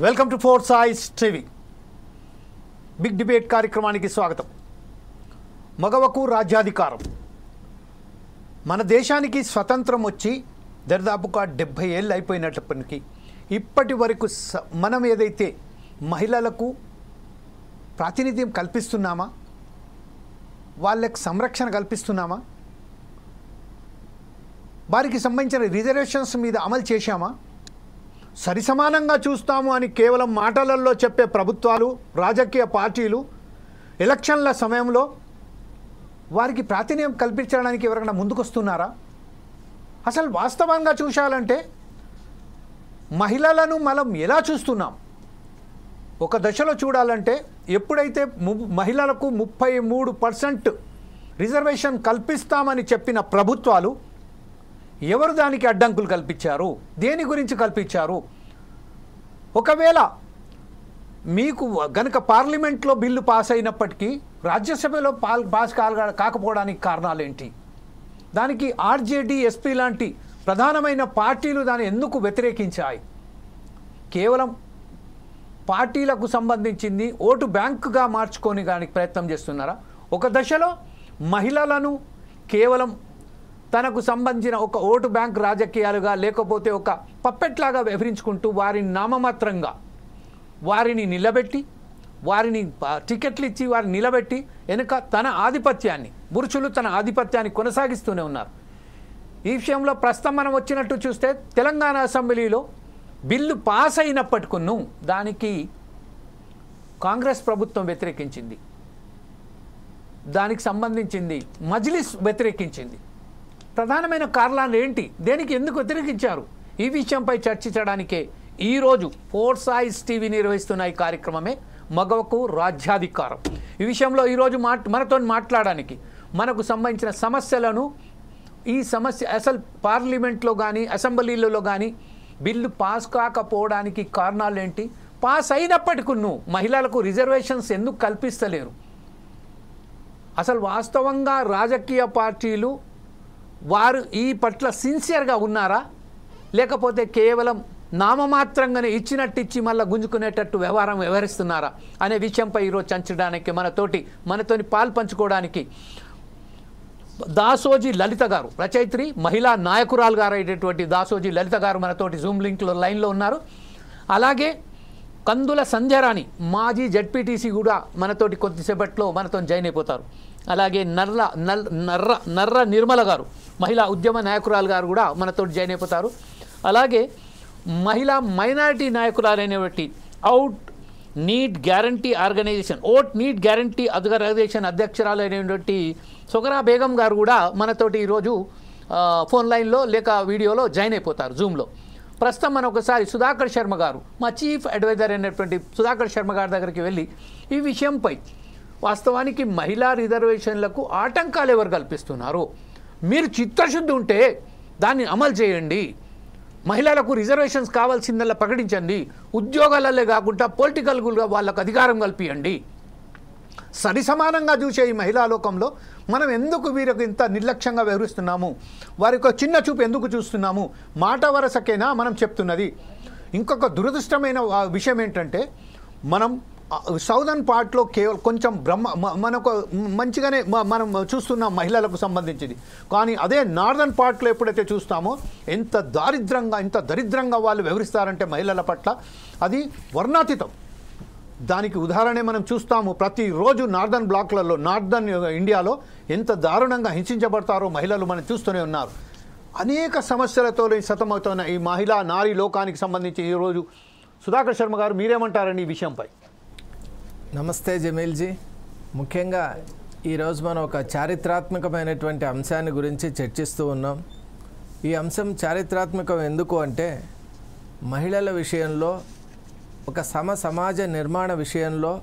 Welcome to four సాయిస్ TV. Big debate కార్యక్రమానికి స్వాగతం. మగవకు రాజ్యాధికారం. మన దేశానికి స్వతంత్రం వచ్చి దరిదాపుగా 70 ఏళ్ళు అయిపోయినప్పటికీ ఇప్పటి వరకు మనం ఏదైతే మహిళలకు ప్రాతినిధ్యం కల్పిస్తున్నామా, వాళ్ళకి సంరక్షణ కల్పిస్తున్నామా, వారికి సంబంధించిన రిజర్వేషన్స్ మీద అమలు చేశామా, సరిసమానంగా చూస్తాము అని కేవలం మాటలలో చెప్పే ప్రభుత్వాలు, రాజకీయ పార్టీలు ఎలక్షన్ల సమయంలో వారికి ప్రాతినిధ్యం కల్పించడానికి ఎవరైనా ముందుకొస్తున్నారా? అసలు వాస్తవంగా చూశాలంటే మహిళలను మనం ఎలా చూస్తున్నాం? ఒక దశలో చూడాలంటే ఎప్పుడైతే మహిళలకు 33% రిజర్వేషన్ కల్పిస్తామని చెప్పిన ప్రభుత్వాలు ఎవరు దానికి అడ్డంకులు కల్పించారు? దేని గురించి కల్పించారు? ఒకవేళ మీకు గనుక పార్లమెంట్లో బిల్లు పాస్ అయినప్పటికీ రాజ్యసభలో పాస్ కాకపోవడానికి కారణాలు ఏంటి? దానికి ఆర్జేడీ, ఎస్పీ లాంటి ప్రధానమైన పార్టీలు దాన్ని ఎందుకు వ్యతిరేకించాయి? కేవలం పార్టీలకు సంబంధించింది ఓటు బ్యాంకుగా మార్చుకొని దానికి ప్రయత్నం చేస్తున్నారా? ఒక దశలో మహిళలను కేవలం తనకు సంబంధించిన ఒక ఓటు బ్యాంక్ రాజకీయాలుగా, లేకపోతే ఒక పప్పెట్లాగా వ్యవహరించుకుంటూ వారిని నామమాత్రంగా వారిని నిలబెట్టి, వారిని టికెట్లు ఇచ్చి వారిని నిలబెట్టి వెనుక తన ఆధిపత్యాన్ని, పురుషులు తన ఆధిపత్యాన్ని కొనసాగిస్తూనే ఉన్నారు. ఈ విషయంలో ప్రస్తుతం మనం వచ్చినట్టు చూస్తే తెలంగాణ అసెంబ్లీలో బిల్లు పాస్ అయినప్పటికీ దానికి కాంగ్రెస్ ప్రభుత్వం వ్యతిరేకించింది. దానికి సంబంధించింది మజ్లిస్ వ్యతిరేకించింది. ప్రధానమైన కారణాలు ఏంటి? దేనికి ఎందుకు వ్యతిరేకించారు? ఈ విషయంపై చర్చించడానికే ఈరోజు ఫోర్ సాయిస్ టీవీ నిర్వహిస్తున్న ఈ కార్యక్రమమే మగవకు రాజ్యాధికారం. ఈ విషయంలో ఈరోజు మనతో మాట్లాడడానికి, మనకు సంబంధించిన సమస్యలను, ఈ సమస్య అసలు పార్లమెంట్లో కానీ అసెంబ్లీలలో కానీ బిల్లు పాస్ కాకపోవడానికి కారణాలు ఏంటి, పాస్ అయినప్పటికీ మహిళలకు రిజర్వేషన్స్ ఎందుకు కల్పిస్తలేరు, అసలు వాస్తవంగా రాజకీయ పార్టీలు వారు ఈ పట్ల సిన్సియర్గా ఉన్నారా, లేకపోతే కేవలం నామమాత్రంగానే ఇచ్చినట్టు మళ్ళీ గుంజుకునేటట్టు వ్యవహరిస్తున్నారా అనే విషయంపై ఈరోజు చర్చించడానికి మనతోని పాలు పంచుకోవడానికి దాసోజీ లలిత గారు, రచయిత్రి, మహిళా నాయకురాలు గారు అయినటువంటి దాసోజీ లలిత గారు మనతోటి జూమ్ లింక్లో లైన్లో ఉన్నారు. అలాగే కందుల సంధ్యారాణి, మాజీ జడ్పీటీసీ కూడా మనతోటి కొద్దిసేపట్లో మనతో జాయిన్ అయిపోతారు. అలాగే నర్ర నిర్మల గారు, మహిళా ఉద్యమ నాయకురాలు గారు కూడా మనతో జాయిన్ అయిపోతారు. అలాగే మహిళా మైనారిటీ నాయకురాలైనటువంటి ఓట్ నీడ్ గ్యారంటీ ఆర్గనైజేషన్ అధ్యక్షురాలైనటువంటి సుగరా బేగం గారు కూడా మనతోటి ఈరోజు ఫోన్ లైన్లో లేక వీడియోలో జాయిన్ అయిపోతారు జూమ్లో. ప్రస్తుతం మనం ఒకసారి సుధాకర్ శర్మ గారు, మా చీఫ్ అడ్వైజర్ అయినటువంటి సుధాకర్ శర్మ గారి దగ్గరికి వెళ్ళి ఈ విషయంపై వాస్తవానికి మహిళా రిజర్వేషన్లకు ఆటంకాలు ఎవరు కల్పిస్తున్నారు, మీరు చిత్తశుద్ధి ఉంటే దాన్ని అమలు చేయండి, మహిళలకు రిజర్వేషన్స్ కావాల్సిందల్లా ప్రకటించండి, ఉద్యోగాలనే కాకుండా పొలిటికల్గా వాళ్ళకు అధికారం కల్పించండి. సరిసమానంగా చూసే ఈ మహిళా లోకంలో మనం ఎందుకు వీరికి ఇంత నిర్లక్ష్యంగా వ్యవహరిస్తున్నాము, వారికి చిన్న చూపు ఎందుకు చూస్తున్నాము? మాట వరసకేనా మనం చెప్తున్నది? ఇంకొక దురదృష్టమైన విషయం ఏంటంటే, మనం సౌదర్న్ పార్ట్లో కేవలం కొంచెం మనకు మంచిగానే మనం చూస్తున్నాం మహిళలకు సంబంధించింది. కానీ అదే నార్దర్న్ పార్ట్లో ఎప్పుడైతే చూస్తామో ఎంత దరిద్రంగా వాళ్ళు వ్యవహరిస్తారంటే మహిళల పట్ల అది వర్ణాతీతం. దానికి ఉదాహరణే మనం చూస్తాము. ప్రతిరోజు నార్దర్న్ బ్లాక్లలో, నార్దర్న్ ఇండియాలో ఎంత దారుణంగా హింసించబడతారో మహిళలు మనం చూస్తూనే ఉన్నారు. అనేక సమస్యలతో సతమవుతున్న ఈ మహిళా నారీ లోకానికి సంబంధించి ఈరోజు సుధాకర్ శర్మ గారు మీరేమంటారండి ఈ విషయంపై? నమస్తే జమీల్జీ. ముఖ్యంగా ఈరోజు మనం ఒక చారిత్రాత్మకమైనటువంటి అంశాన్ని గురించి చర్చిస్తూ ఉన్నాం. ఈ అంశం చారిత్రాత్మకం ఎందుకు అంటే, మహిళల విషయంలో, ఒక సమాజ నిర్మాణ విషయంలో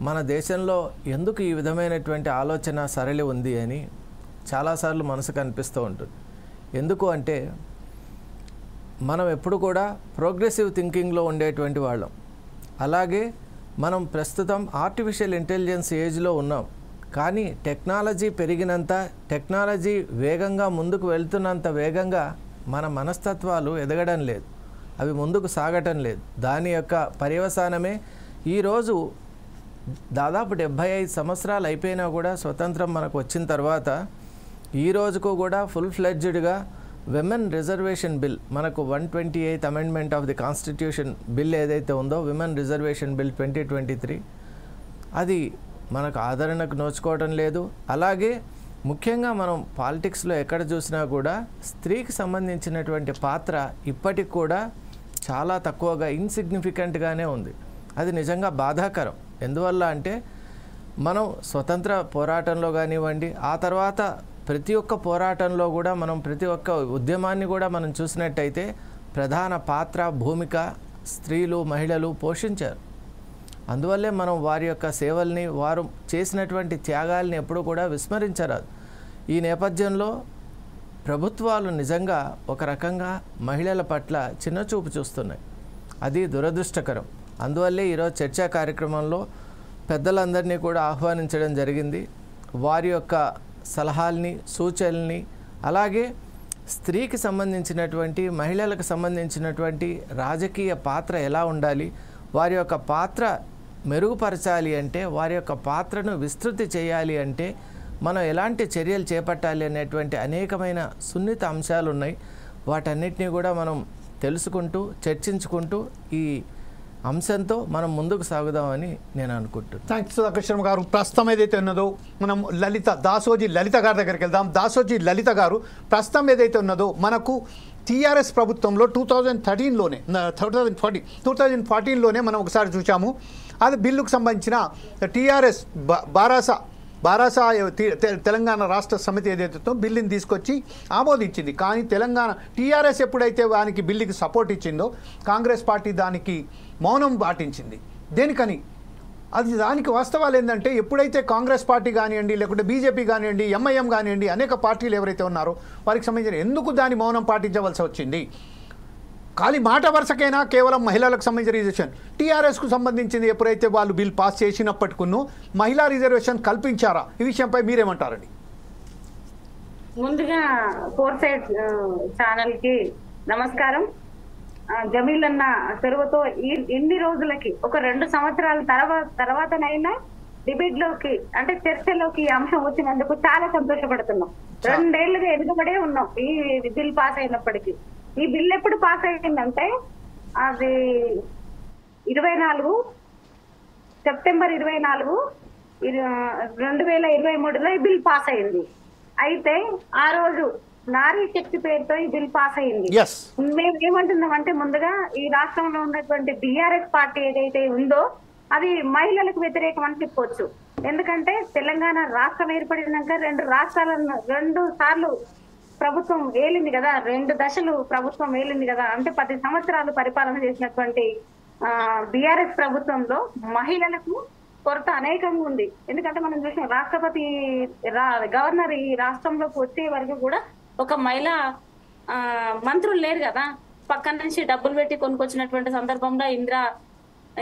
మన దేశంలో ఎందుకు ఈ విధమైనటువంటి ఆలోచన సరళి ఉంది అని చాలాసార్లు మనసుకు అనిపిస్తూ ఉంటుంది. ఎందుకు అంటే, మనం ఎప్పుడు కూడా ప్రోగ్రెసివ్ థింకింగ్లో ఉండేటువంటి వాళ్ళం. అలాగే మనం ప్రస్తుతం ఆర్టిఫిషియల్ ఇంటెలిజెన్స్ ఏజ్లో ఉన్నాం. కానీ టెక్నాలజీ పెరిగినంత, టెక్నాలజీ వేగంగా ముందుకు వెళ్తున్నంత వేగంగా మన మనస్తత్వాలు ఎదగడం లేదు. అవి ముందుకు సాగటం లేదు. దాని యొక్క పర్యవసానమే ఈరోజు దాదాపు 75 సంవత్సరాలు అయిపోయినా కూడా స్వతంత్రం మనకు వచ్చిన తర్వాత ఈ రోజుకు కూడా ఫుల్ ఫ్లెడ్జ్డ్గా విమెన్ రిజర్వేషన్ బిల్, మనకు 128th amendment of the constitution bill ఏదైతే ఉందో విమెన్ రిజర్వేషన్ బిల్ 2023, అది మనకు ఆదరణకు నోచుకోవడం లేదు. అలాగే ముఖ్యంగా మనం పాలిటిక్స్లో ఎక్కడ చూసినా కూడా స్త్రీకి సంబంధించినటువంటి పాత్ర ఇప్పటికి కూడా చాలా తక్కువగా ఇన్సిగ్నిఫికెంట్గానే ఉంది. అది నిజంగా బాధాకరం. ఎందువల్ల అంటే మనం స్వతంత్ర పోరాటంలో కానివ్వండి, ఆ తర్వాత ప్రతి ఒక్క పోరాటంలో కూడా మనం ప్రతి ఒక్క ఉద్యమాన్ని కూడా మనం చూసినట్టయితే ప్రధాన పాత్ర భూమిక స్త్రీలు మహిళలు పోషించారు. అందువల్లే మనం వారి యొక్క సేవల్ని, వారు చేసినటువంటి త్యాగాల్ని ఎప్పుడూ కూడా విస్మరించరాదు. ఈ నేపథ్యంలో ప్రభుత్వాలు నిజంగా ఒక రకంగా మహిళల పట్ల చిన్నచూపు చూస్తున్నాయి. అది దురదృష్టకరం. అందువల్లే ఈరోజు చర్చా కార్యక్రమంలో పెద్దలందరినీ కూడా ఆహ్వానించడం జరిగింది. వారి యొక్క సలహాల్ని, సూచనల్ని, అలాగే స్త్రీకి సంబంధించినటువంటి, మహిళలకు సంబంధించినటువంటి రాజకీయ పాత్ర ఎలా ఉండాలి, వారి యొక్క పాత్ర మెరుగుపరచాలి అంటే, వారి యొక్క పాత్రను విస్తృతి చేయాలి అంటే మనం ఎలాంటి చర్యలు చేపట్టాలి అనేటువంటి అనేకమైన సున్నిత అంశాలు ఉన్నాయి. వాటన్నిటినీ కూడా మనం తెలుసుకుంటూ చర్చించుకుంటూ ఈ అంశంతో మనం ముందుకు సాగుదామని నేను అనుకుంటున్నాను. థ్యాంక్స్ సుధాకర్ శర్మ గారు. ప్రస్తుతం ఏదైతే ఉన్నదో మనం దాసోజీ లలిత గారి దగ్గరికి వెళ్దాం. దాసోజీ లలిత గారు, ప్రస్తుతం ఏదైతే ఉన్నదో మనకు టీఆర్ఎస్ ప్రభుత్వంలో 2014లోనే మనం ఒకసారి చూసాము. అది బిల్లుకు సంబంధించిన టీఆర్ఎస్ బారాసా తెలంగాణ రాష్ట్ర సమితి ఏదైతే బిల్లుని తీసుకొచ్చి ఆమోదించింది. కానీ తెలంగాణ టీఆర్ఎస్ ఎప్పుడైతే దానికి బిల్లుకి సపోర్ట్ ఇచ్చిందో కాంగ్రెస్ పార్టీ దానికి మౌనం పాటించింది. దేనికని? అది దానికి వాస్తవాలు ఏంటంటే, ఎప్పుడైతే కాంగ్రెస్ పార్టీ కానివ్వండి, లేకుంటే బీజేపీ కానివ్వండి, ఎంఐఎం కానివ్వండి, అనేక పార్టీలు ఎవరైతే ఉన్నారో వారికి సంబంధించిన ఎందుకు దాని మౌనం పాటించవలసి వచ్చింది? ఖాళీ మాట వరుసకైనా కేవలం మహిళలకు సంబంధించిన రిజర్వేషన్, టీఆర్ఎస్కు సంబంధించింది ఎప్పుడైతే వాళ్ళు బిల్ పాస్ చేసినప్పటికును మహిళా రిజర్వేషన్ కల్పించారా? ఈ విషయంపై మీరేమంటారండి? ముందుగా ఫోర్ సైడ్ ఛానల్ కి నమస్కారం. జమీల్ అన్న తెరువుతో ఇన్ని రోజులకి ఒక 2 సంవత్సరాల తర్వాతనైనా డిబేట్ లోకి అంటే చర్చలోకి ఈ అంశం వచ్చినందుకు చాలా సంతోషపడుతున్నాం. 2 ఏళ్లుగా ఎదుగుబడే ఉన్నాం ఈ బిల్ పాస్ అయినప్పటికీ. ఈ బిల్ ఎప్పుడు పాస్ అయిందంటే అది 24 సెప్టెంబర్ 24 2023లో ఈ బిల్ పాస్ అయింది. అయితే ఆ రోజు నారీ శక్తి పేరుతో ఈ బిల్ పాస్ అయింది. మేము ఏమంటున్నాం అంటే, ముందుగా ఈ రాష్ట్రంలో ఉన్నటువంటి బీఆర్ఎస్ పార్టీ ఏదైతే ఉందో అది మహిళలకు వ్యతిరేకం అని చెప్పొచ్చు. ఎందుకంటే తెలంగాణ రాష్ట్రం ఏర్పడినాక 2 సార్లు ప్రభుత్వం వేలింది కదా, 2 దశలు ప్రభుత్వం వేలింది కదా. అంటే 10 సంవత్సరాలు పరిపాలన చేసినటువంటి బీఆర్ఎస్ ప్రభుత్వంలో మహిళలకు కొరత అనేకంగా ఉంది. ఎందుకంటే మనం చూసిన రాష్ట్రపతి గవర్నర్ ఈ రాష్ట్రంలోకి వచ్చే వరకు కూడా ఒక మహిళా మంత్రులు లేరు కదా. పక్కన నుంచి డబ్బులు పెట్టి కొనుక్కొచ్చినటువంటి సందర్భంలో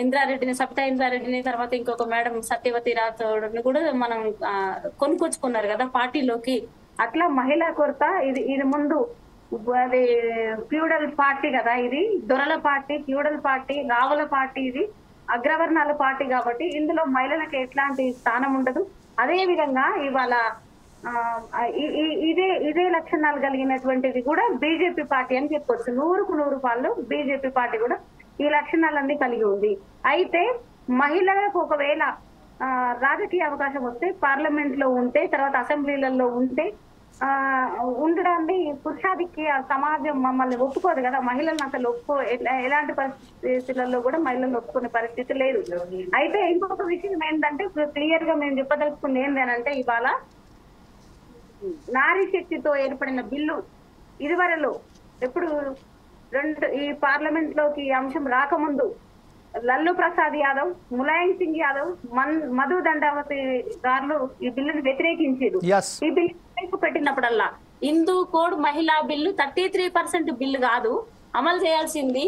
ఇంద్రారెడ్డిని, సబితా ఇంద్రారెడ్డిని, తర్వాత ఇంకొక మేడం సత్యవతి రాథోడ్ని కూడా మనం కొనుక్కొచ్చుకున్నారు కదా పార్టీలోకి. అట్లా మహిళా కొరత ఇది ముందు అది ఫ్యూడల్ పార్టీ కదా, ఇది దొరల party, feudal party, Ravula party, ఇది అగ్రవర్ణాల పార్టీ. కాబట్టి ఇందులో మహిళలకు ఎట్లాంటి స్థానం ఉండదు. అదే విధంగా ఇవాళ ఇదే లక్షణాలు కలిగినటువంటిది కూడా బీజేపీ పార్టీ అని చెప్పొచ్చు. 100కు 100 బీజేపీ పార్టీ కూడా ఈ లక్షణాలన్నీ కలిగి ఉంది. అయితే మహిళలకు ఒకవేళ రాజకీయ అవకాశం వస్తే, పార్లమెంట్ లో ఉంటే, తర్వాత అసెంబ్లీలలో ఉంటే ఉండడాన్ని పురుషాధిక్య సమాజం మమ్మల్ని ఒప్పుకోదు కదా. మహిళలను అసలు ఎలాంటి పరిస్థితులలో కూడా మహిళలను ఒప్పుకునే పరిస్థితి లేదు. అయితే ఇంకొక విషయం ఏంటంటే, క్లియర్ గా మేము చెప్పదలుచుకుంది ఏంటంటే, ఇవాళ నారీ శక్తితో ఏర్పడిన బిల్లు ఇదివరలో ఎప్పుడు ఈ పార్లమెంట్ లోకి ఈ అంశం రాకముందు లల్లు ప్రసాద్ యాదవ్, ములాయం సింగ్ యాదవ్, మధు దండావతి గారు ఈ బిల్లును వ్యతిరేకించారు. ఈ బిల్లు పెట్టినప్పుడల్లా హిందూ కోడ్ మహిళా బిల్లు 33% బిల్లు కాదు అమలు చేయాల్సింది.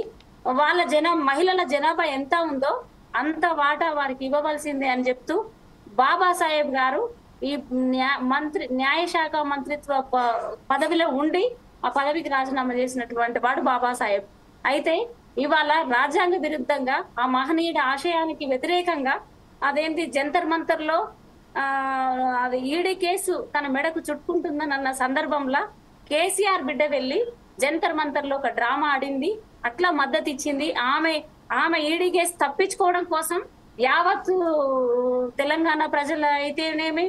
వాళ్ళ మహిళల జనాభా ఎంత ఉందో అంత వాటా వారికి ఇవ్వవలసిందే అని చెప్తూ బాబాసాహెబ్ గారు ఈ న్యాయశాఖ మంత్రిత్వ పదవిలో ఉండి ఆ పదవికి రాజీనామా చేసినటువంటి వాడు బాబాసాహెబ్. అయితే ఇవాళ రాజ్యాంగ విరుద్ధంగా ఆ మహనీయుడి ఆశయానికి వ్యతిరేకంగా అదేంటి జంతర్ మంతర్ లో అది ఈడీ కేసు తన మెడకు చుట్టుకుంటుందని అన్న సందర్భంలో కేసీఆర్ బిడ్డ వెళ్ళి జంతర్ మంతర్ లో ఒక డ్రామా ఆడింది, అట్లా మద్దతు ఇచ్చింది. ఆమె ఈడీ కేసు తప్పించుకోవడం కోసం యావత్తు తెలంగాణ ప్రజలు అయితేనేమి,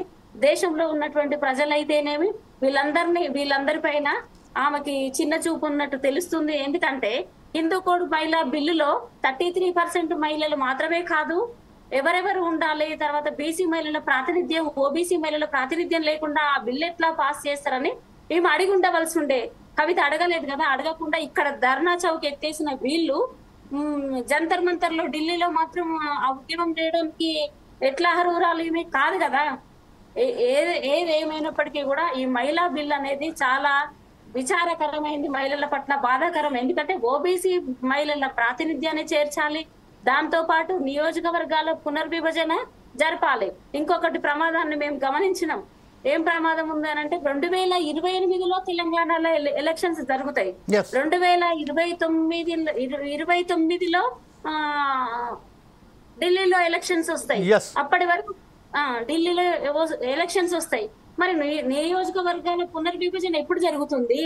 దేశంలో ఉన్నటువంటి ప్రజలైతేనేమి వీళ్ళందరిపైన ఆమెకి చిన్న చూపు ఉన్నట్టు తెలుస్తుంది. ఎందుకంటే హిందూ కోడ్ మహిళా బిల్లులో 33% మహిళలు మాత్రమే కాదు, ఎవరెవరు ఉండాలి, తర్వాత బీసీ మహిళల ప్రాతినిధ్యం, ఓబీసీ మహిళల ప్రాతినిధ్యం లేకుండా ఆ బిల్లు ఎట్లా పాస్ చేస్తారని మేము అడిగి ఉండవలసి ఉండే. కవిత అడగలేదు కదా, అడగకుండా ఇక్కడ ధర్నా చౌక్ ఎత్తేసిన వీళ్ళు జంతర్ మంతర్ లో ఢిల్లీలో మాత్రం ఆ ఉద్యమం చేయడానికి ఎట్లా అర్హురాలు ఏమీ కాదు కదా. ఏదేమైనప్పటికీ కూడా ఈ మహిళా బిల్ అనేది చాలా విచారకరమైంది, మహిళల పట్ల బాధాకరం. ఎందుకంటే ఓబీసీ మహిళల ప్రాతినిధ్యాన్ని చేర్చాలి, దాంతో పాటు నియోజకవర్గాల పునర్విభజన జరపాలి. ఇంకొకటి ప్రమాదాన్ని మేము గమనించినాం. ఏం ప్రమాదం ఉందనంటే 2028లో తెలంగాణలో ఎలక్షన్స్ జరుగుతాయి. 2029లో ఢిల్లీలో ఎలక్షన్స్ వస్తాయి. అప్పటి వరకు ఢిల్లీలో ఎలక్షన్స్ వస్తాయి. మరి నియోజకవర్గాల పునర్విభజన ఎప్పుడు జరుగుతుంది?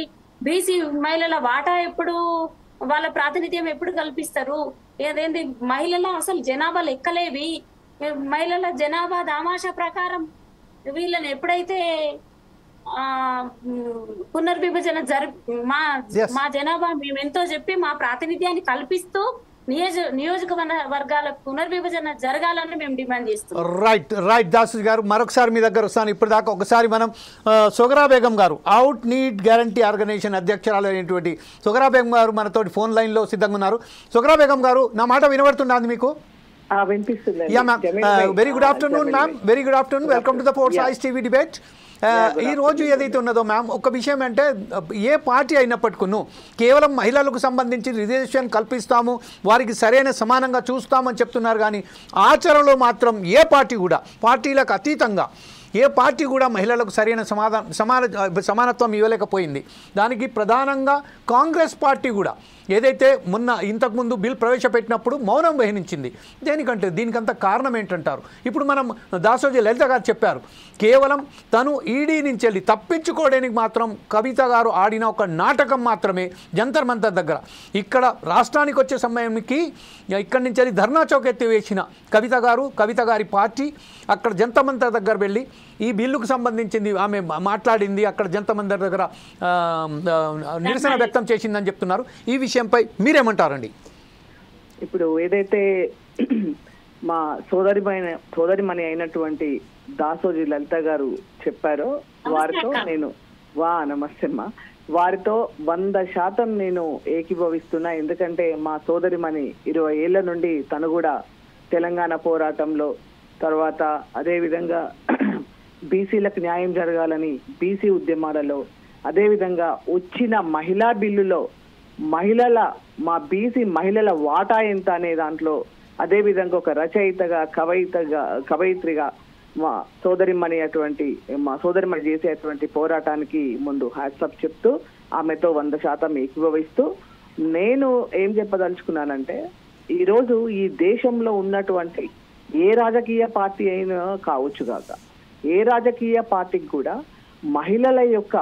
బీసీ మహిళల వాటా ఎప్పుడు, వాళ్ళ ప్రాతినిధ్యం ఎప్పుడు కల్పిస్తారు? ఏదేంటి మహిళల అసలు జనాభా లెక్కలేవి, మహిళల జనాభా దామాషా ప్రకారం వీళ్ళని ఎప్పుడైతే పునర్విభజన మా జనాభా మేమెంతో చెప్పి మా ప్రాతినిధ్యాన్ని కల్పిస్తూ నియోజకవర్గాల పునర్విభజన జరగాలని మేము డిమాండ్ చేస్తున్నాం. రైట్ దాసు గారు, మరొకసారి మీ దగ్గర వస్తాను. ఇప్పుడు దాకా ఒకసారి మనం సొగరా బేగం గారు, అవుట్ నీడ్ గ్యారంటీ ఆర్గనైజేషన్ అధ్యక్షురాలు అయినటువంటి సొగరా బేగం గారు మనతోటి ఫోన్ లైన్ లో సిద్ధంగా ఉన్నారు. సొగరా బేగం గారు, నా మాట వినబడుతుందా మీకు? Very good afternoon ma'am, very good afternoon, welcome to the force ice TV debate. ఈ రోజు ఏదైతే ఉన్నదో మ్యామ్, ఒక విషయం అంటే ఏ పార్టీ అయినప్పటికీ కేవలం మహిళలకు సంబంధించి రిజర్వేషన్ కల్పిస్తాము, వారికి సరైన సమానంగా చూస్తామని చెప్తున్నారు. కానీ ఆచరణలో మాత్రం ఏ పార్టీ కూడా, పార్టీలకు అతీతంగా ఏ పార్టీ కూడా మహిళలకు సరైన సమానత్వం ఇవ్వలేకపోయింది. దానికి ప్రధానంగా కాంగ్రెస్ పార్టీ కూడా ఏదైతే ఇంతకుముందు బిల్ ప్రవేశపెట్టినప్పుడు మౌనం వహించింది. దేనికంటే దీనికంత కారణం ఏంటంటారు? ఇప్పుడు మనం దాసోజీ లలిత గారు చెప్పారు, కేవలం తను ఈడీ నుంచి వెళ్ళి తప్పించుకోవడానికి మాత్రం కవిత గారు ఆడిన ఒక నాటకం మాత్రమే జంతర్ మంతర్ దగ్గర. ఇక్కడ రాష్ట్రానికి వచ్చే సమయానికి ఇక్కడి నుంచి వెళ్ళి ధర్నా చౌక్ ఎత్తి వేసిన కవిత గారి పార్టీ అక్కడ జంతర్ మంతర్ దగ్గర వెళ్ళి ఈ బిల్లుకు సంబంధించింది ఆమె మాట్లాడింది, అక్కడ జంతర్ మంతర్ దగ్గర నిరసన వ్యక్తం చేసిందని చెప్తున్నారు. ఈ విషయంపై మీరేమంటారండి? ఇప్పుడు ఏదైతే మా సోదరిమణి అయినటువంటి దాసోజీ లలిత గారు చెప్పారో వారితో నేను నమస్తే అమ్మా, వారితో 100% నేను ఏకీభవిస్తున్నా. ఎందుకంటే మా సోదరిమణి 20 ఏళ్ల నుండి తను కూడా తెలంగాణ పోరాటంలో, తర్వాత అదేవిధంగా బీసీలకు న్యాయం జరగాలని బీసీ ఉద్యమాలలో, అదేవిధంగా వచ్చిన మహిళా బిల్లులో మా బీసీ మహిళల వాటా ఎంత అనే దాంట్లో, అదేవిధంగా ఒక రచయితగా కవయిత్రిగా మా సోదరిమణి చేసేటువంటి పోరాటానికి ముందు హ్యాట్సప్ చెప్తూ ఆమెతో 100% ఏకీభవిస్తూ నేను ఏం చెప్పదలుచుకున్నానంటే, ఈరోజు ఈ దేశంలో ఉన్నటువంటి ఏ రాజకీయ పార్టీ అయినా కావచ్చు కాక, ఏ రాజకీయ పార్టీకి కూడా మహిళల యొక్క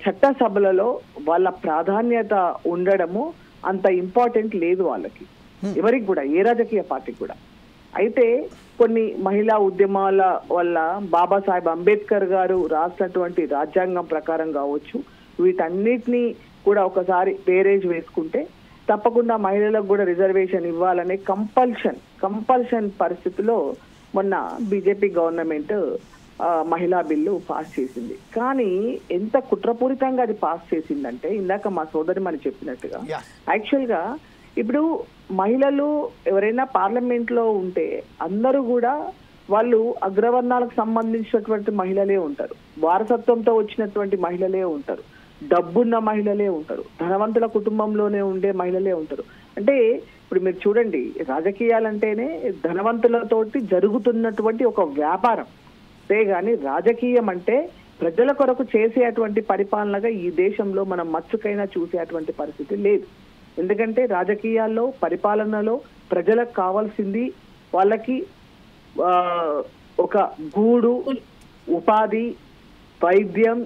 చట్టసభలలో వాళ్ళ ప్రాధాన్యత ఉండడము అంత ఇంపార్టెంట్ లేదు వాళ్ళకి, ఎవరికి కూడా, ఏ రాజకీయ పార్టీకి కూడా. అయితే కొన్ని మహిళా ఉద్యమాల వల్ల బాబాసాహెబ్ అంబేద్కర్ గారు రాసినటువంటి రాజ్యాంగం ప్రకారం కావచ్చు, వీటన్నిటినీ కూడా ఒకసారి బేరేజ్ వేసుకుంటే తప్పకుండా మహిళలకు కూడా రిజర్వేషన్ ఇవ్వాలనే కంపల్షన్ పరిస్థితిలో మొన్న బీజేపీ గవర్నమెంట్ మహిళా బిల్లు పాస్ చేసింది. కానీ ఎంత కుట్రపూరితంగా అది పాస్ చేసిందంటే, ఇందాక మా సోదరిమణి చెప్పినట్టుగా, యాక్చువల్ గా ఇప్పుడు మహిళలు ఎవరైనా పార్లమెంట్ లో ఉంటే అందరూ కూడా వాళ్ళు అగ్రవర్ణాలకు సంబంధించినటువంటి మహిళలే ఉంటారు, వారసత్వంతో వచ్చినటువంటి మహిళలే ఉంటారు, డబ్బున్న మహిళలే ఉంటారు, ధనవంతుల కుటుంబంలోనే ఉండే మహిళలే ఉంటారు. అంటే ఇప్పుడు మీరు చూడండి, రాజకీయాలంటేనే ధనవంతులతోటి జరుగుతున్నటువంటి ఒక వ్యాపారం, అంతేగాని రాజకీయం అంటే ప్రజల కొరకు చేసేటువంటి పరిపాలనగా ఈ దేశంలో మనం మచ్చుకైనా చూసేటువంటి పరిస్థితి లేదు. ఎందుకంటే రాజకీయాల్లో, పరిపాలనలో ప్రజలకు కావాల్సింది వాళ్ళకి ఒక గూడు, ఉపాధి, వైద్యం,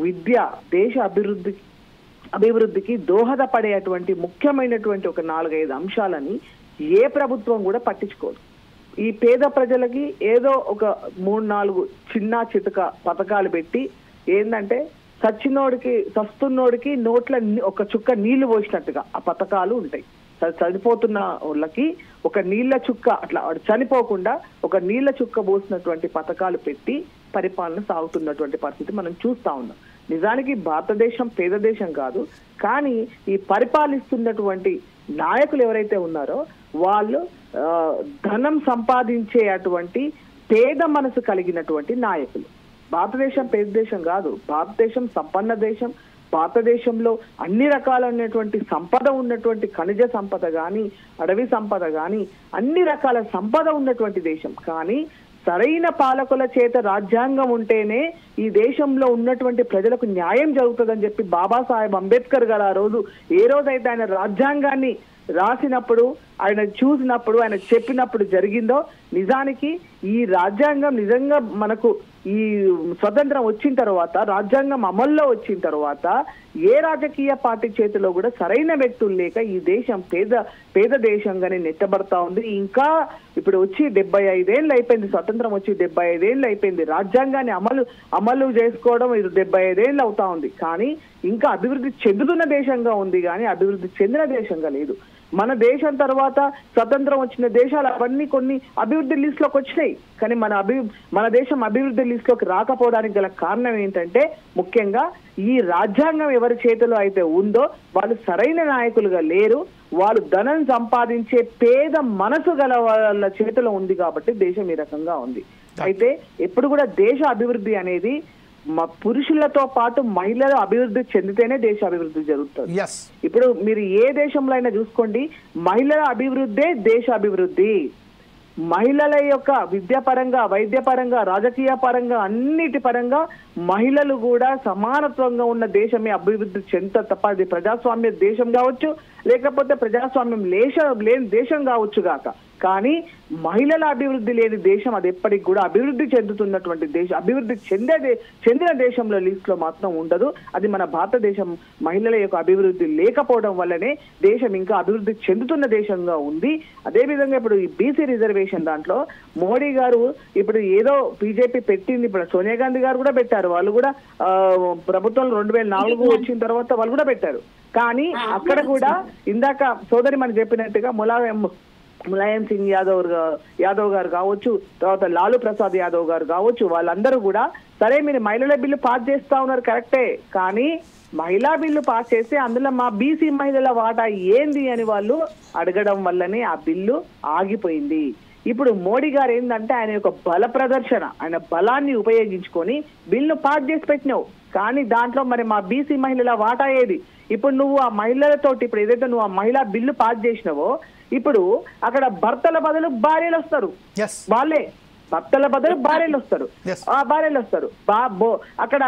విద్య, దేశ అభివృద్ధికి దోహదపడేటువంటి ముఖ్యమైనటువంటి ఒక 4-5 అంశాలని ఏ ప్రభుత్వం కూడా పట్టించుకోదు. ఈ పేద ప్రజలకి ఏదో ఒక 3-4 చిన్న చితక పథకాలు పెట్టి ఏంటంటే సస్తున్నోడికి నోట్ల ఒక చుక్క నీళ్లు పోసినట్టుగా ఆ పథకాలు ఉంటాయి. చనిపోతున్న వాళ్ళకి ఒక నీళ్ల చుక్క, అట్లా చనిపోకుండా ఒక నీళ్ల చుక్క పోసినటువంటి పథకాలు పెట్టి పరిపాలన సాగుతున్నటువంటి పరిస్థితి మనం చూస్తా ఉన్నాం. నిజానికి భారతదేశం పేద దేశం కాదు, కానీ ఈ పరిపాలిస్తున్నటువంటి నాయకులు ఎవరైతే ఉన్నారో వాళ్ళు ధనం సంపాదించే అటువంటి పేద మనసు కలిగినటువంటి నాయకులు. భారతదేశం పేద దేశం కాదు, భారతదేశం సంపన్న దేశం. భారతదేశంలో అన్ని రకాలైనటువంటి సంపద ఉన్నటువంటి ఖనిజ సంపద గాని, అడవి సంపద గాని, అన్ని రకాల సంపద ఉన్నటువంటి దేశం. కానీ సరైన పాలకుల చేత రాజ్యాంగం ఉంటేనే ఈ దేశంలో ఉన్నటువంటి ప్రజలకు న్యాయం జరుగుతుందని చెప్పి బాబాసాహెబ్ అంబేద్కర్ గారు ఆ రోజు ఏ రోజైతే ఆయన రాజ్యాంగాన్ని రాసినప్పుడు, ఆయన చూసినప్పుడు, ఆయన చెప్పినప్పుడు జరిగిందో, నిజానికి ఈ రాజ్యాంగం నిజంగా మనకు ఈ స్వతంత్రం వచ్చిన తర్వాత, రాజ్యాంగం అమల్లో వచ్చిన తర్వాత ఏ రాజకీయ పార్టీ చేతిలో కూడా సరైన వ్యక్తులు లేక ఈ దేశం పేద దేశంగానే నెట్టబడతా ఉంది. ఇంకా ఇప్పుడు వచ్చి 75 ఏళ్ళు అయిపోయింది, స్వతంత్రం వచ్చి 75 ఏళ్ళు అయిపోయింది. రాజ్యాంగాన్ని అమలు చేసుకోవడం ఇది 75 ఏళ్ళు అవుతా ఉంది. కానీ ఇంకా అభివృద్ధి చెందుతున్న దేశంగా ఉంది, కానీ అభివృద్ధి చెందిన దేశంగా లేదు. మన దేశం తర్వాత స్వతంత్రం వచ్చిన దేశాలు అవన్నీ కొన్ని అభివృద్ధి లిస్ట్ లోకి వచ్చినాయి, కానీ మన దేశం అభివృద్ధి లిస్ట్ లోకి రాకపోవడానికి గల కారణం ఏంటంటే ముఖ్యంగా ఈ రాజ్యాంగం ఎవరి చేతిలో అయితే ఉందో వాళ్ళు సరైన నాయకులుగా లేరు. వాళ్ళు ధనం సంపాదించే పేద మనసు గల వాళ్ళ చేతిలో ఉంది కాబట్టి దేశం ఈ రకంగా ఉంది. అయితే ఎప్పుడు కూడా దేశ అభివృద్ధి అనేది పురుషులతో పాటు మహిళలు అభివృద్ధి చెందితేనే దేశ అభివృద్ధి జరుగుతుంది. ఇప్పుడు మీరు ఏ దేశంలో అయినా చూసుకోండి, మహిళల అభివృద్ధే దేశ అభివృద్ధి. మహిళల యొక్క విద్యాపరంగా, వైద్యపరంగా, రాజకీయ పరంగా, అన్నిటి పరంగా మహిళలు కూడా సమానత్వంగా ఉన్న దేశమే అభివృద్ధి చెందుతుంది తప్ప అది ప్రజాస్వామ్య దేశం కావచ్చు, లేకపోతే ప్రజాస్వామ్యం లేని దేశం కావచ్చు గాక. కానీ మహిళల అభివృద్ధి లేని దేశం అది ఎప్పటికి కూడా అభివృద్ధి చెందుతున్నటువంటి దేశం, అభివృద్ధి చెందిన దేశంలో లిస్ట్ లో మాత్రం ఉండదు. అది మన భారతదేశం మహిళల యొక్క అభివృద్ధి లేకపోవడం వల్లనే దేశం ఇంకా అభివృద్ధి చెందుతున్న దేశంగా ఉంది. అదేవిధంగా ఇప్పుడు ఈ బీసీ రిజర్వేషన్ దాంట్లో మోడీ గారు ఇప్పుడు ఏదో బీజేపీ పెట్టింది, ఇప్పుడు సోనియా గాంధీ గారు కూడా పెట్టారు, వాళ్ళు కూడా ప్రభుత్వం 2004 వచ్చిన తర్వాత వాళ్ళు కూడా పెట్టారు. కానీ అక్కడ కూడా ఇందాక సోదరి మనం చెప్పినట్టుగా ములాయం సింగ్ యాదవ్ గారు కావచ్చు, తర్వాత లాలూ ప్రసాద్ యాదవ్ గారు కావచ్చు, వాళ్ళందరూ కూడా సరే మీరు మహిళల బిల్లు పాస్ చేస్తా ఉన్నారు కరెక్టే, కానీ మహిళా బిల్లు పాస్ చేస్తే అందులో మా బీసీ మహిళల వాటా ఏంది అని వాళ్ళు అడగడం వల్లనే ఆ బిల్లు ఆగిపోయింది. ఇప్పుడు మోడీ గారు ఏంటంటే ఆయన యొక్క బల ప్రదర్శన, ఆయన బలాన్ని ఉపయోగించుకొని బిల్లు పాస్ చేసి పెట్టినావు, కానీ దాంట్లో మరి మా బీసీ మహిళల వాటా ఏది? ఇప్పుడు నువ్వు ఆ మహిళలతోటి ఇప్పుడు ఏదైతే నువ్వు ఆ మహిళా బిల్లు పాస్ చేసినావో ఇప్పుడు అక్కడ భర్తల బదులు భార్యలు వస్తారు, వాళ్ళే భర్తల బదులు భార్యలు వస్తారు, ఆ భార్యలు వస్తారు. అక్కడ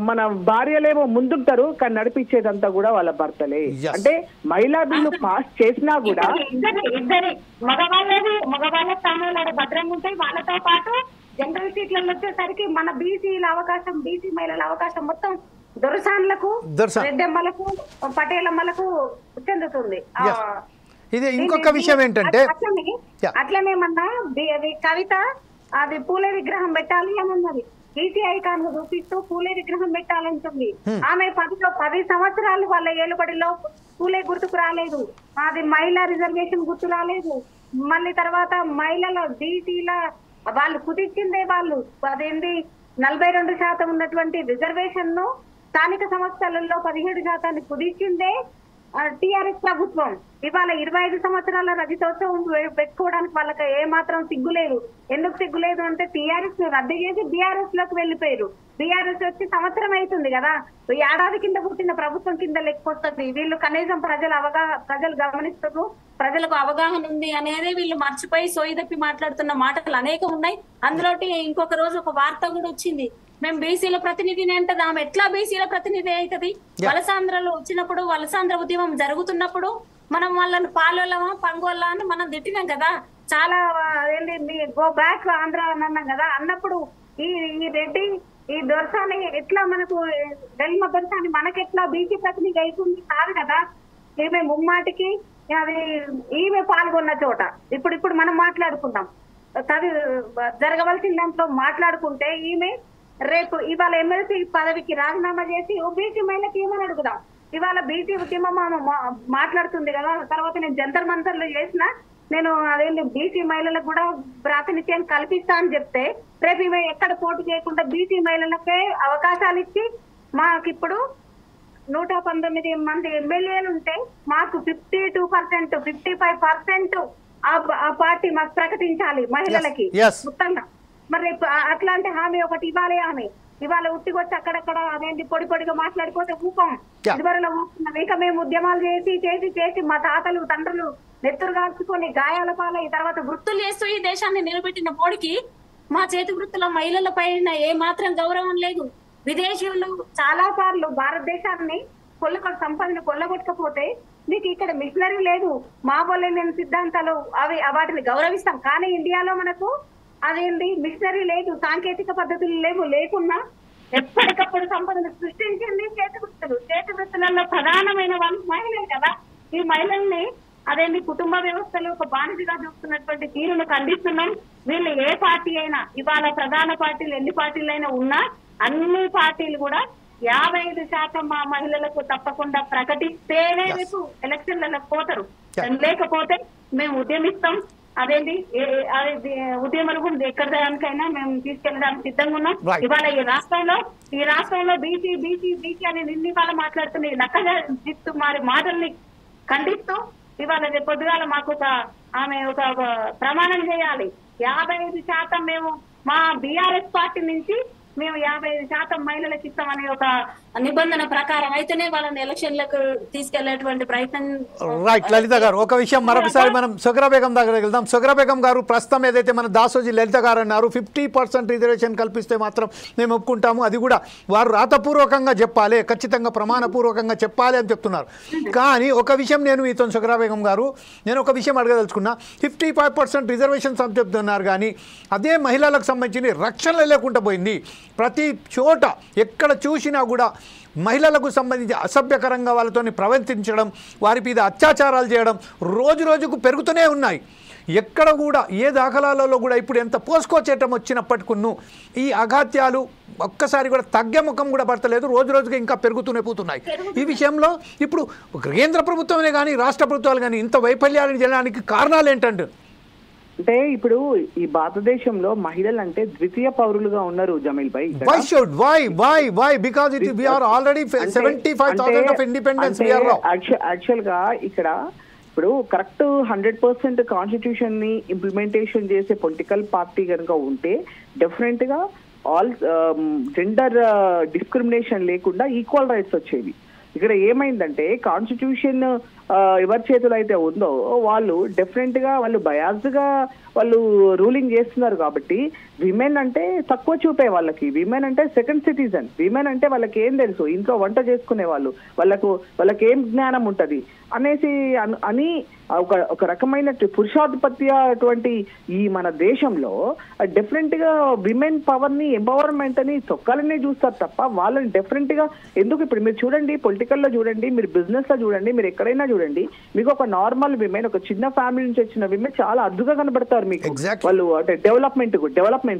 మన భార్యలేమో ముందుంటారు, కానీ నడిపించేదంతా కూడా వాళ్ళ భర్తలే. అంటే మహిళా బిల్లు పాస్ చేసినా కూడా మగవాళ్ళ స్థానాలు భద్రంగా ఉంటాయి. వాళ్ళతో పాటు జనరల్ సీట్లలో వచ్చేసరికి మన బీసీల అవకాశం, బీసీ మహిళల అవకాశం మొత్తం దొరసాన్లకు, రెడ్డమ్మలకు, పటేలమ్మలకు చెందుతుంది. ఇది ఇంకొక విషయం ఏంటంటే అట్లనే మన కవిత అది పూలే విగ్రహం పెట్టాలి అని ఉన్నది, బీసీ ఐకాన్ చూపిస్తూ పూలే విగ్రహం పెట్టాలంటుంది. ఆమె 10 సంవత్సరాలు వాళ్ళ ఏలుబడిలో పూలే గుర్తుకు రాలేదు, అది మహిళా రిజర్వేషన్ గుర్తు రాలేదు. మళ్ళీ తర్వాత మహిళల బీసీల వాళ్ళు కుదిర్చిందే వాళ్ళు అదేంటి 42% ఉన్నటువంటి రిజర్వేషన్ ను స్థానిక సంస్థలలో 17% కుదిర్చిందే టిఆర్ఎస్ ప్రభుత్వం. ఇవాళ 25 సంవత్సరాల రజతోత్సవం పెట్టుకోవడానికి వాళ్ళకి ఏ మాత్రం సిగ్గులేదు. ఎందుకు సిగ్గులేదు అంటే టిఆర్ఎస్ రద్దు చేసి బీఆర్ఎస్ లోకి వెళ్ళిపోయారు. బీఆర్ఎస్ వచ్చి సంవత్సరం అవుతుంది కదా, ఏడాది కింద పుట్టిన ప్రభుత్వం కింద లెక్కొస్తుంది. వీళ్ళు కనీసం ప్రజలు గమనిస్తారు, ప్రజలకు అవగాహన ఉంది అనేది వీళ్ళు మర్చిపోయి సోయిదప్పి మాట్లాడుతున్న మాటలు అనేక ఉన్నాయి. అందులో ఇంకొక రోజు ఒక వార్త కూడా వచ్చింది, మేము బీసీల ప్రతినిధిని అంటది. ఆమె ఎట్లా బీసీల ప్రతినిధి అవుతుంది? వలసాంధ్రలో వచ్చినప్పుడు, వలసాంధ్ర ఉద్యమం జరుగుతున్నప్పుడు మనం వాళ్ళని పాలోళ్ళమా పంగోళ్ళ అని మనం తిట్టినాం కదా. చాలా ఏంటి గో బ్యాక్ ఆంధ్ర అని అన్నాం కదా. అన్నప్పుడు ఈ రెడ్డి ఈ దొరసాని ఎట్లా మనకు వెల్మ దొరసాని మనకెట్లా బీసీ ప్రతినిధి అవుతుంది కాదు కదా. ఈమె ముమ్మాటికి అది ఈమె పాల్గొన్న చోట ఇప్పుడు మనం మాట్లాడుకుందాం, అది జరగవలసిన దాంట్లో మాట్లాడుకుంటే ఈమె రేపు ఇవాళ ఎమ్మెల్సీ పదవికి రాజీనామా చేసి బీసీ మహిళకి ఏమని అడుగుదాం. ఇవాళ బీసీ ఉద్యమం మాట్లాడుతుంది కదా. తర్వాత నేను జంతర్ మంతర్లు చేసిన నేను అదేంటి బీసీ మహిళలకు కూడా ప్రాతినిధ్యం కల్పిస్తా అని చెప్తే రేపు ఇవి ఎక్కడ పోటీ చేయకుండా బీసీ మహిళలకే అవకాశాలు ఇచ్చి మాకిప్పుడు 119 మంది ఎమ్మెల్యేలు ఉంటే మాకు 52%, 55% ఆ పార్టీ మాకు ప్రకటించాలి మహిళలకి మొత్తంగా. మరి రేపు అట్లాంటి హామీ ఒకటి ఇవ్వాలి. ఆమె ఇవాళ ఉట్టికొచ్చి అక్కడక్కడ అదేంటి పొడిగా మాట్లాడిపోతే ఊపం ఇదివరలో ఊపుతున్నాం. ఇక మేము ఉద్యమాలు చేసి మా తాతలు తండ్రులు నెత్తురు కాల్చుకొని గాయాల పాలై తర్వాత వృత్తులు చేస్తూ ఈ దేశాన్ని నిలబెట్టిన మోడీకి మా చేతి వృత్తుల మహిళల పైన ఏ మాత్రం గౌరవం లేదు. విదేశీయులు చాలా సార్లు భారతదేశాన్ని సంపదను కొల్లగొట్టకపోతే మీకు ఇక్కడ మిషనరీ లేదు, మా బోలేని సిద్ధాంతాలు అవి వాటిని గౌరవిస్తాం. కానీ ఇండియాలో మనకు అదేంటి మిషనరీ లేదు, సాంకేతిక పద్ధతులు లేకున్నా ఎప్పటికప్పుడు సంపదను సృష్టించింది చేతి వృత్తులలో ప్రధానమైన వాళ్ళు మహిళలు కదా. ఈ మహిళల్ని అదేంటి కుటుంబ వ్యవస్థలో ఒక బానిసగా చూస్తున్నటువంటి తీరును ఖండిస్తున్నాం. వీళ్ళు ఏ పార్టీ అయినా ఇవాళ ప్రధాన పార్టీలు ఎన్ని పార్టీలైనా ఉన్నా అన్ని పార్టీలు కూడా 55% మా మహిళలకు తప్పకుండా ప్రకటిస్తేనే రేపు ఎలక్షన్లలో పోతారు. లేకపోతే మేము ఉద్యమిస్తాం. అదేంటి ఉద్యమాలు కూడా ఎక్కడ దానికైనా మేము తీసుకెళ్ళడానికి సిద్ధంగా ఉన్నాం. ఇవాళ ఈ రాష్ట్రంలో బీసీ అని నిన్న మాట్లాడుతున్న ఈ నక్కగా జిత్తు మారి మాటల్ని ఖండిస్తూ ఇవాళ రేపు పొద్దుగాల మాకు ఆమె ఒక ప్రమాణం చేయాలి. 55% మేము మా బీఆర్ఎస్ పార్టీ నుంచి మేము 55% మహిళలకు ఇస్తామనే ఒక నిబంధన ప్రకారం అయితేనే వాళ్ళని ఎలక్షన్లకు తీసుకెళ్లేటువంటి ప్రయత్నం. రైట్ లలిత గారు, ఒక విషయం మరొకసారి మనం సుగ్రా బేగం దగ్గరికి వెళ్దాం. సుగ్రా బేగం గారు, ప్రస్తుతం ఏదైతే మన దాసోజీ లలిత గారు అన్నారు 50% రిజర్వేషన్ కల్పిస్తే మాత్రం మేము ఒప్పుకుంటాము, అది కూడా వారు రాతపూర్వకంగా చెప్పాలి, ఖచ్చితంగా ప్రమాణపూర్వకంగా చెప్పాలి అని చెప్తున్నారు. కానీ ఒక విషయం నేను మీతో సుగ్రా బేగం గారు, నేను ఒక విషయం అడగదలుచుకున్నా. 55% రిజర్వేషన్స్ అని చెప్తున్నారు, కానీ అదే మహిళలకు సంబంధించి రక్షణ లేకుండా పోయింది. ప్రతి చోట ఎక్కడ చూసినా కూడా మహిళలకు సంబంధించి అసభ్యకరంగా వాళ్ళతో ప్రవర్తించడం, వారి మీద అత్యాచారాలు చేయడం రోజు రోజుకు పెరుగుతూనే ఉన్నాయి. ఎక్కడ కూడా ఏ దాఖలాలలో కూడా ఇప్పుడు ఎంత పోస్కో చట్టం వచ్చినప్పటికును ఈ అఘాత్యాలు ఒక్కసారి కూడా తగ్గే ముఖం కూడా పడతలేదు, రోజు రోజుకి ఇంకా పెరుగుతూనే పోతున్నాయి. ఈ విషయంలో ఇప్పుడు కేంద్ర ప్రభుత్వమే కానీ రాష్ట్ర ప్రభుత్వాలు కానీ ఇంత వైఫల్యాలను చేయడానికి కారణాలు ఏంటంటే అంటే ఇప్పుడు ఈ భారతదేశంలో మహిళలు అంటే ద్వితీయ పౌరులుగా ఉన్నారు జమీల్ భాయ్. why because we are already 75,000 of independence we are now. Actual గా ఇక్కడ ఇప్పుడు కరెక్ట్ 100% కాన్స్టిట్యూషన్ ని ఇంప్లిమెంటేషన్ చేసే పొలిటికల్ పార్టీ కనుక ఉంటే డెఫినెట్ గా ఆల్ జెండర్ డిస్క్రిమినేషన్ లేకుండా ఈక్వల్ రైట్స్ వచ్చేవి. ఇక్కడ ఏమైందంటే కాన్స్టిట్యూషన్ ఎవరి చేతులు అయితే ఉందో వాళ్ళు డెఫినెట్ గా వాళ్ళు బయాస్డ్ గా వాళ్ళు రూలింగ్ చేస్తున్నారు. కాబట్టి విమెన్ అంటే తక్కువ చూపే వాళ్ళకి, విమెన్ అంటే సెకండ్ సిటిజన్, విమెన్ అంటే వాళ్ళకి ఏం తెలుసు, ఇంట్లో వంట చేసుకునే వాళ్ళు, వాళ్ళకి ఏం జ్ఞానం ఉంటది అనేసి అని ఒక రకమైన పురుషాధిపత్య అటువంటి ఈ మన దేశంలో డెఫినెట్ గా విమెన్ పవర్ ని ఎంపవర్మెంట్ అని తొక్కాలనే చూస్తారు తప్ప వాళ్ళని డెఫినెట్ గా ఎందుకు. ఇప్పుడు మీరు చూడండి పొలిటికల్ లో చూడండి, మీరు బిజినెస్ లో చూడండి, మీరు ఎక్కడైనా చూడండి, మీకు ఒక నార్మల్ విమెన్, ఒక చిన్న ఫ్యామిలీ నుంచి వచ్చిన విమెన్ చాలా అద్భుతంగా కనబడతారు మీకు. వాళ్ళు అంటే డెవలప్మెంట్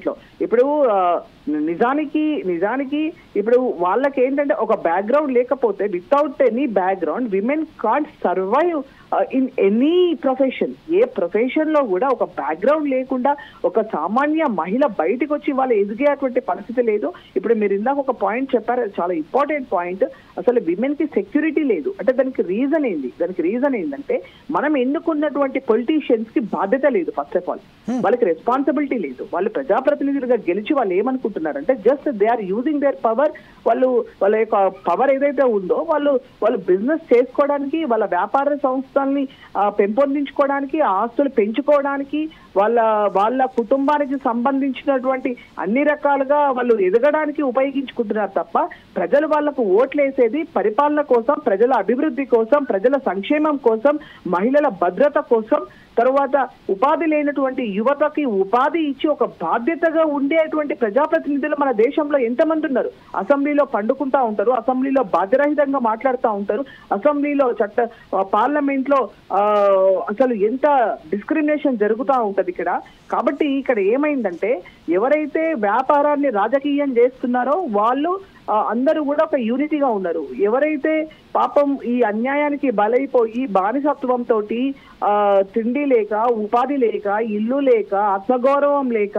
లో ఇప్పుడు నిజానికి ఇప్పుడు వాళ్ళకి ఏంటంటే ఒక బ్యాక్గ్రౌండ్ లేకపోతే without any background women can't survive in any profession. A profession లో కూడా ఒక బ్యాక్గ్రౌండ్ లేకుండా ఒక సామాన్య మహిళ బయటకు వచ్చి వాళ్ళు ఎదిగేటువంటి పరిస్థితి లేదు. ఇప్పుడు మీరు ఇందాక ఒక పాయింట్ చెప్పారు, చాలా ఇంపార్టెంట్ పాయింట్. అసలు విమెన్ కి సెక్యూరిటీ లేదు అంటే దానికి రీజన్ ఏంటంటే మనం ఎన్నుకున్నటువంటి పొలిటీషియన్స్ కి బాధ్యత లేదు. ఫస్ట్ ఆఫ్ ఆల్ వాళ్ళకి రెస్పాన్సిబిలిటీ లేదు. వాళ్ళు ప్రజాప్రతినిధులుగా గెలిచి వాళ్ళు ఏమనుకుంటున్నారంటే just they are using their power. వాళ్ళ యొక్క పవర్ ఏదైతే ఉందో వాళ్ళు బిజినెస్ చేసుకోవడానికి, వాళ్ళ వ్యాపార సంస్థల్ని పెంపొందించుకోవడానికి, ఆస్తులు పెంచుకోవడానికి, వాళ్ళ కుటుంబానికి సంబంధించినటువంటి అన్ని రకాలుగా వాళ్ళు ఎదగడానికి ఉపయోగించుకుంటున్నారు తప్ప ప్రజలు వాళ్లకు ఓట్లేసేది పరిపాలన కోసం, ప్రజల అభివృద్ధి కోసం, ప్రజల సంక్షేమం కోసం, మహిళల భద్రత కోసం, తరువాత ఉపాధి లేనటువంటి యువతకి ఉపాధి ఇచ్చి ఒక బాధ్యతగా ఉండేటువంటి ప్రజాప్రతినిధులు మన దేశంలో ఎంతమంది ఉన్నారు. అసెంబ్లీలో పండుకుంటా ఉంటారు, అసెంబ్లీలో బాధ్యరహితంగా మాట్లాడుతూ ఉంటారు, అసెంబ్లీలో పార్లమెంట్ లో అసలు ఎంత డిస్క్రిమినేషన్ జరుగుతూ ఉంటది ఇక్కడ. కాబట్టి ఇక్కడ ఏమైందంటే ఎవరైతే వ్యాపారాన్ని రాజకీయం చేస్తున్నారో వాళ్ళు అందరూ కూడా ఒక యూనిటీగా ఉన్నారు. ఎవరైతే పాపం ఈ అన్యాయానికి బలైపోయి బానిసత్వంతో తిండి లేక, ఉపాధి లేక, ఇల్లు లేక, ఆత్మగౌరవం లేక,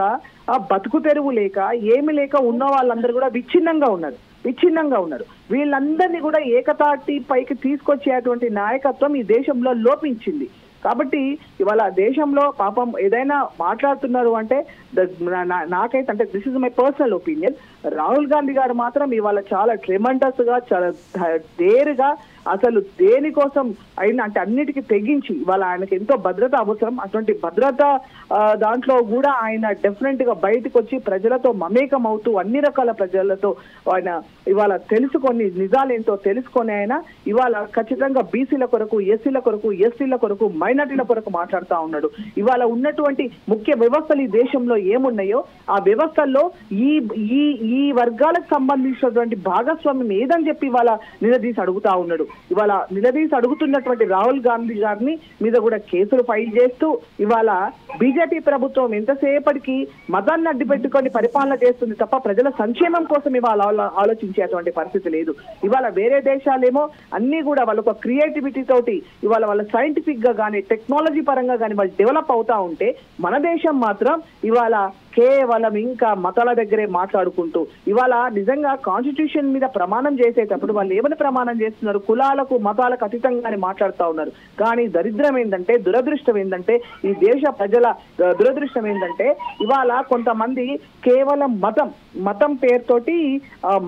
బతుకు తెరువు లేక, ఏమి లేక ఉన్న వాళ్ళందరూ కూడా విచ్ఛిన్నంగా ఉన్నారు. వీళ్ళందరినీ కూడా ఏకతాటి పైకి తీసుకొచ్చేటువంటి నాయకత్వం ఈ దేశంలో లోపించింది. కాబట్టి ఇవాళ దేశంలో పాపం ఏదైనా మాట్లాడుతున్నారు అంటే నాకైతే అంటే this is my personal opinion, Rahul Gandhi గారు మాత్రం ఇవాళ చాలా ట్రెమెండస్ గా, చాలా డేరుగా అసలు దేనికోసం అయినా అంటే అన్నిటికీ తెగించి ఇవాళ ఆయనకి ఎంతో భద్రత అవసరం. అటువంటి భద్రత దాంట్లో కూడా ఆయన డెఫినెట్ గా బయటకు వచ్చి ప్రజలతో మమేకం అవుతూ అన్ని రకాల ప్రజలతో ఆయన ఇవాళ తెలుసుకొని నిజాలేంటో తెలుసుకొని ఆయన ఇవాళ ఖచ్చితంగా బీసీల కొరకు, ఎస్సీల కొరకు, ఎస్టీల కొరకు, మైనార్టీల కొరకు మాట్లాడుతూ ఉన్నాడు. ఇవాళ ఉన్నటువంటి ముఖ్య వ్యవస్థలు ఈ దేశంలో ఏమున్నాయో ఆ వ్యవస్థల్లో ఈ వర్గాలకు సంబంధించినటువంటి భాగస్వామ్యం ఏదని చెప్పి ఇవాళ నిలదీసి అడుగుతా ఉన్నాడు. ఇవాళ నిలదీసి అడుగుతున్నటువంటి రాహుల్ గాంధీ గారిని మీద కూడా కేసులు ఫైల్ చేస్తూ ఇవాళ బీజేపీ ప్రభుత్వం ఎంతసేపటికి మతాన్ని అడ్డు పెట్టుకొని పరిపాలన చేస్తుంది తప్ప ప్రజల సంక్షేమం కోసం ఇవాళ ఆలోచించేటువంటి పరిస్థితి లేదు. ఇవాళ వేరే దేశాలేమో అన్ని కూడా వాళ్ళ ఒక క్రియేటివిటీ తోటి ఇవాళ వాళ్ళ సైంటిఫిక్ గా కానీ, టెక్నాలజీ పరంగా కానీ వాళ్ళు డెవలప్ అవుతా ఉంటే మన దేశం మాత్రం ఇవాళ కేవలం ఇంకా మతాల దగ్గరే మాట్లాడుకుంటూ ఇవాళ నిజంగా కాన్స్టిట్యూషన్ మీద ప్రమాణం చేసేటప్పుడు వాళ్ళు ఏమని ప్రమాణం చేస్తున్నారు, కులాలకు మతాలకు అతీతంగానే మాట్లాడుతూ ఉన్నారు. కానీ దరిద్రం ఏంటంటే, దురదృష్టం ఏంటంటే, ఈ దేశ ప్రజల దురదృష్టం ఏంటంటే ఇవాళ కొంతమంది కేవలం మతం పేరుతోటి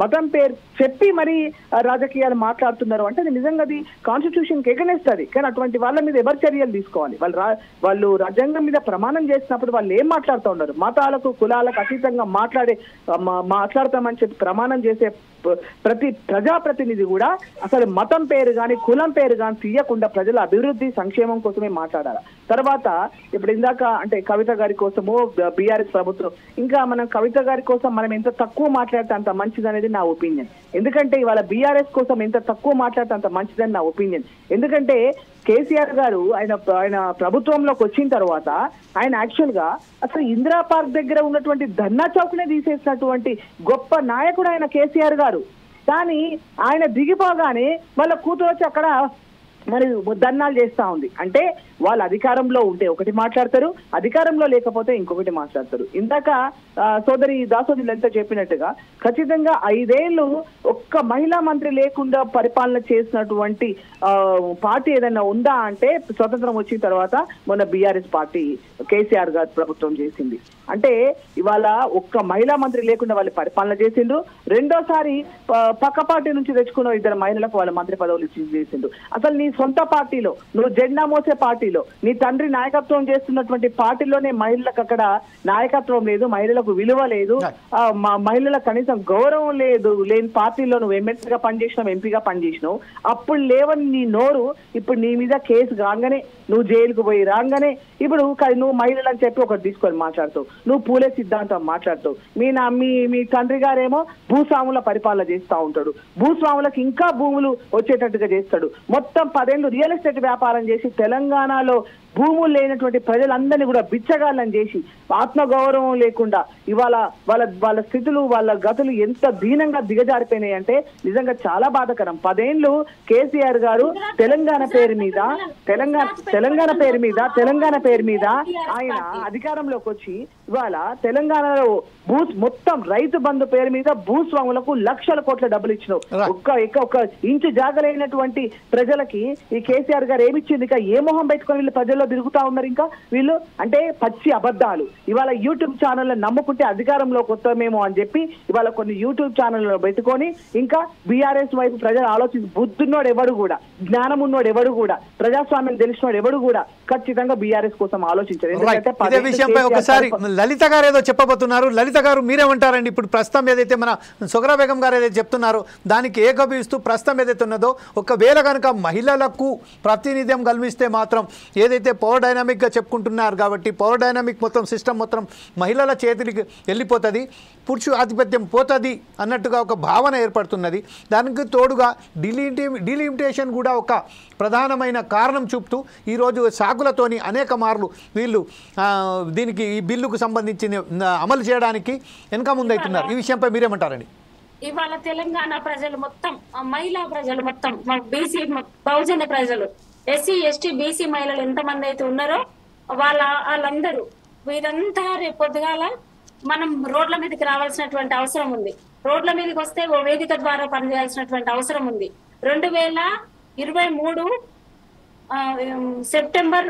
మతం పేరు చెప్పి మరి రాజకీయాలు మాట్లాడుతున్నారు అంటే అది నిజంగా అది కాన్స్టిట్యూషన్ కి ఎగనెస్ట్ అది. కానీ అటువంటి వాళ్ళ మీద ఎవరు చర్యలు తీసుకోవాలి? వాళ్ళు రాజ్యాంగం మీద ప్రమాణం చేసినప్పుడు వాళ్ళు ఏం మాట్లాడుతూ ఉన్నారు? మతాలకు కులాలకు అతీతంగా మాట్లాడతామని చెప్పి ప్రమాణం చేసే ప్రతి ప్రజాప్రతినిధి కూడా అసలు మతం పేరు కానీ, కులం పేరు కానీ తీయకుండా ప్రజల అభివృద్ధి సంక్షేమం కోసమే మాట్లాడాలి. తర్వాత ఇప్పుడు ఇందాక అంటే కవిత గారి కోసము బీఆర్ఎస్ ప్రభుత్వం, ఇంకా మనం కవిత గారి కోసం మనం ఎంత తక్కువ మాట్లాడితే అంత మంచిది అనేది నా ఒపీనియన్. ఎందుకంటే ఇవాళ బీఆర్ఎస్ కోసం ఎంత తక్కువ మాట్లాడితే అంత మంచిదని నా ఒపీనియన్. ఎందుకంటే కేసీఆర్ గారు ఆయన ప్రభుత్వంలోకి వచ్చిన తర్వాత ఆయన యాక్చువల్ గా అసలు ఇందిరా పార్క్ దగ్గర ఉన్నటువంటి ధర్నా చౌక్ నే తీసేసినటువంటి గొప్ప నాయకుడు ఆయన కేసీఆర్ గారు. కానీ ఆయన దిగిపోగానే వాళ్ళ కూతురు వచ్చి అక్కడ మరి ధర్నాలు చేస్తా ఉంది. అంటే వాళ్ళు అధికారంలో ఉంటే ఒకటి మాట్లాడతారు, అధికారంలో లేకపోతే ఇంకొకటి మాట్లాడతారు. ఇందాక సోదరి దాసోది లలిత చెప్పినట్టుగా ఖచ్చితంగా 5 ఏళ్ళు ఒక్క మహిళా మంత్రి లేకుండా పరిపాలన చేసినటువంటి పార్టీ ఏదైనా ఉందా అంటే స్వతంత్రం వచ్చిన తర్వాత మొన్న బీఆర్ఎస్ పార్టీ కేసీఆర్ గారు ప్రభుత్వం చేసింది. అంటే ఇవాళ ఒక్క మహిళా మంత్రి లేకుండా వాళ్ళు పరిపాలన చేసిండ్రు. రెండోసారి పక్క పార్టీ నుంచి తెచ్చుకున్న 2 మహిళలకు వాళ్ళ మంత్రి పదవులు చేసిండ్రు. అసలు నీ సొంత పార్టీలో, నువ్వు జెండా మోసే పార్టీలో, నీ తండ్రి నాయకత్వం చేస్తున్నటువంటి పార్టీలోనే మహిళలకు అక్కడ నాయకత్వం లేదు, మహిళలకు విలువ లేదు, మహిళలకు కనీసం గౌరవం లేని పార్టీలో నువ్వు ఎమ్మెల్యేగా పనిచేసినావు, ఎంపీగా పనిచేసినావు. అప్పుడు లేవని నీ నోరు ఇప్పుడు నీ మీద కేసు రాగానే, నువ్వు జైలుకు పోయి రాగానే ఇప్పుడు నువ్వు మహిళలు అని చెప్పి ఒకటి తీసుకొని మాట్లాడుతావు. నువ్వు పూలే సిద్ధాంతం మాట్లాడుతావు. మీ తండ్రి గారేమో భూస్వాముల పరిపాలన చేస్తూ ఉంటాడు. భూస్వాములకు ఇంకా భూములు వచ్చేటట్టుగా చేస్తాడు. మొత్తం 10 ఏళ్ళు రియల్ ఎస్టేట్ వ్యాపారం చేసి తెలంగాణలో భూములు లేనటువంటి ప్రజలందరినీ కూడా బిచ్చగాళ్ళని చేసి ఆత్మగౌరవం లేకుండా ఇవాళ వాళ్ళ స్థితులు, వాళ్ళ గతులు ఎంత దీనంగా దిగజారిపోయినాయి అంటే నిజంగా చాలా బాధాకరం. 10 ఏళ్ళు కేసీఆర్ గారు తెలంగాణ పేరు మీద ఆయన అధికారంలోకి వచ్చి ఇవాళ తెలంగాణలో మొత్తం రైతు బంధు పేరు మీద భూస్వాములకు లక్షల కోట్ల డబ్బులు ఇచ్చినావు. ఒక్క ఇంచు జాగలేనటువంటి ప్రజలకి ఈ కేసీఆర్ గారు ఏమిచ్చింది? ఇంకా ఏ మొహం పెట్టుకొని వీళ్ళు ప్రజల్లో తిరుగుతా ఉన్నారు? ఇంకా వీళ్ళు అంటే పచ్చి అబద్ధాలు. ఇవాళ యూట్యూబ్ ఛానల్ నమ్ముకుంటే అధికారంలోకి వస్తామేమో అని చెప్పి ఇవాళ కొన్ని యూట్యూబ్ ఛానల్లో పెట్టుకొని ఇంకా బీఆర్ఎస్ వైపు ప్రజలు ఆలోచించి బుద్ధున్నోడు ఎవడు కూడా, జ్ఞానం ఉన్నోడు ఎవడు కూడా, ప్రజాస్వామ్యం తెలిసినోడు ఎవడు కూడా ఖచ్చితంగా బీఆర్ఎస్ కోసం ఆలోచించారు. ఇదే విషయంపై ఒకసారి లలిత గారు ఏదో చెప్పబోతున్నారు. లలిత గారు మీరేమంటారండి? ఇప్పుడు ప్రస్తుతం ఏదైతే మన సుగరా బేగం గారు ఏదైతే చెప్తున్నారో దానికి ఏకీభవిస్తూ ప్రస్తుతం ఏదైతే ఉన్నదో ఒకవేళ కనుక మహిళలకు ప్రాతినిధ్యం కల్పిస్తే మాత్రం ఏదైతే పవర్ డైనామిక్గా చెప్పుకుంటున్నారు కాబట్టి పవర్ డైనామిక్ మొత్తం సిస్టమ్ మొత్తం మహిళల చేతికి వెళ్ళిపోతుంది, పురుషు ఆధిపత్యం పోతుంది అన్నట్టుగా ఒక భావన ఏర్పడుతున్నది. దానికి తోడుగా డిలిమిటేషన్ కూడా ఒక ప్రధానమైన కారణం చూపుతూ ఈరోజు సాకులతోని అనేక మార్లు వీళ్ళు దీనికి ఈ బిల్లుకు సంబంధించిన అమలు చేయడానికి వెనక ముందవుతున్నారు. ఈ విషయంపై మీరేమంటారండి? ఇవాళ తెలంగాణ ప్రజలు మొత్తం, మహిళా ప్రజలు మొత్తం, బీసీ బహుజన ప్రజలు, ఎస్సీ ఎస్టీ బీసీ మహిళలు ఎంతమంది అయితే ఉన్నారో వాళ్ళందరూ వీరంతా రేపు పొద్దుగాల మనం రోడ్ల మీదకి రావాల్సినటువంటి అవసరం ఉంది. రోడ్ల మీదకి వస్తే ఓ వేదిక ద్వారా పనిచేయాల్సినటువంటి అవసరం ఉంది. 2023 సెప్టెంబర్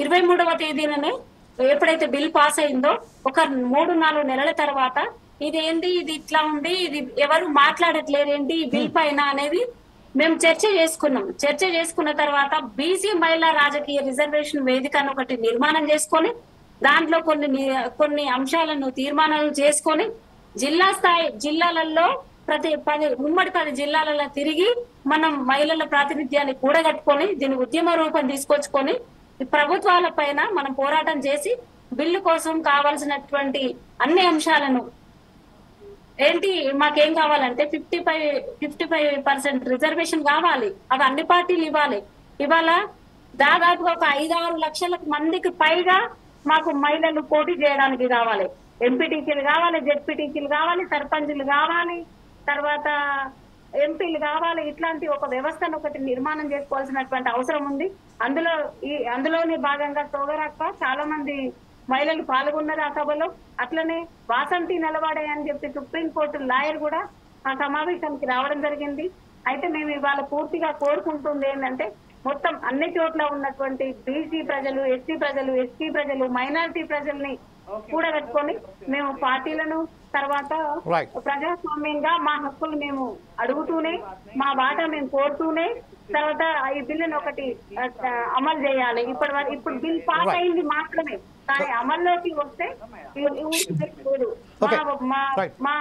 23వ తేదీననే ఎప్పుడైతే బిల్ పాస్ అయిందో ఒక 3-4 నెలల తర్వాత ఇదేంటి, ఇది ఇట్లా ఉంది, ఇది ఎవరు మాట్లాడట్లేరేంటి ఈ బిల్ పైన అనేది మేము చర్చ చేసుకున్నాం. చర్చ చేసుకున్న తర్వాత బీసీ మహిళా రాజకీయ రిజర్వేషన్ వేదికను ఒకటి నిర్మాణం చేసుకొని దాంట్లో కొన్ని అంశాలను తీర్మానాలు చేసుకొని జిల్లా స్థాయి జిల్లాలలో ఉమ్మడి 10 జిల్లాలలో తిరిగి మనం మహిళల ప్రాతినిధ్యాన్ని కూడగట్టుకొని దీని ఉద్యమ రూపం తీసుకొచ్చుకొని ప్రభుత్వాల పైన మనం పోరాటం చేసి బిల్లు కోసం కావాల్సినటువంటి అన్ని అంశాలను ఏంటి మాకేం కావాలంటే 55% రిజర్వేషన్ కావాలి. అవి అన్ని పార్టీలు ఇవ్వాలి. ఇవాళ దాదాపుగా ఒక 5-6 లక్షల మందికి పైగా మాకు మహిళలు పోటీ చేయడానికి కావాలి. ఎంపీటీసీలు కావాలి, జెడ్పీటీసీలు కావాలి, సర్పంచులు కావాలి, తర్వాత ఎంపీలు కావాలి. ఇట్లాంటి ఒక వ్యవస్థను ఒకటి నిర్మాణం చేసుకోవాల్సినటువంటి అవసరం ఉంది. అందులోని భాగంగా సోదరక్క చాలా మంది మహిళలు పాల్గొన్నారు ఆ సభలో. అట్లనే వాసంతి నిలబడే అని చెప్పి సుప్రీంకోర్టు లాయర్ కూడా ఆ సమావేశానికి రావడం జరిగింది. అయితే మేము ఇవాళ పూర్తిగా కోరుకుంటుంది ఏంటంటే మొత్తం అన్ని చోట్ల ఉన్నటువంటి బీసీ ప్రజలు, ఎస్సీ ప్రజలు, ఎస్టీ ప్రజలు, మైనారిటీ ప్రజల్ని కూడగట్టుకొని మేము పార్టీలను తర్వాత ప్రజాస్వామ్యంగా మా హక్కులు మేము అడుగుతూనే మా వాటా మేము కోరుతూనే తర్వాత ఈ బిల్లును ఒకటి అమలు చేయాలి. ఇప్పుడు బిల్ పాస్ అయింది మాత్రమే, కానీ అమల్లోకి వస్తే మా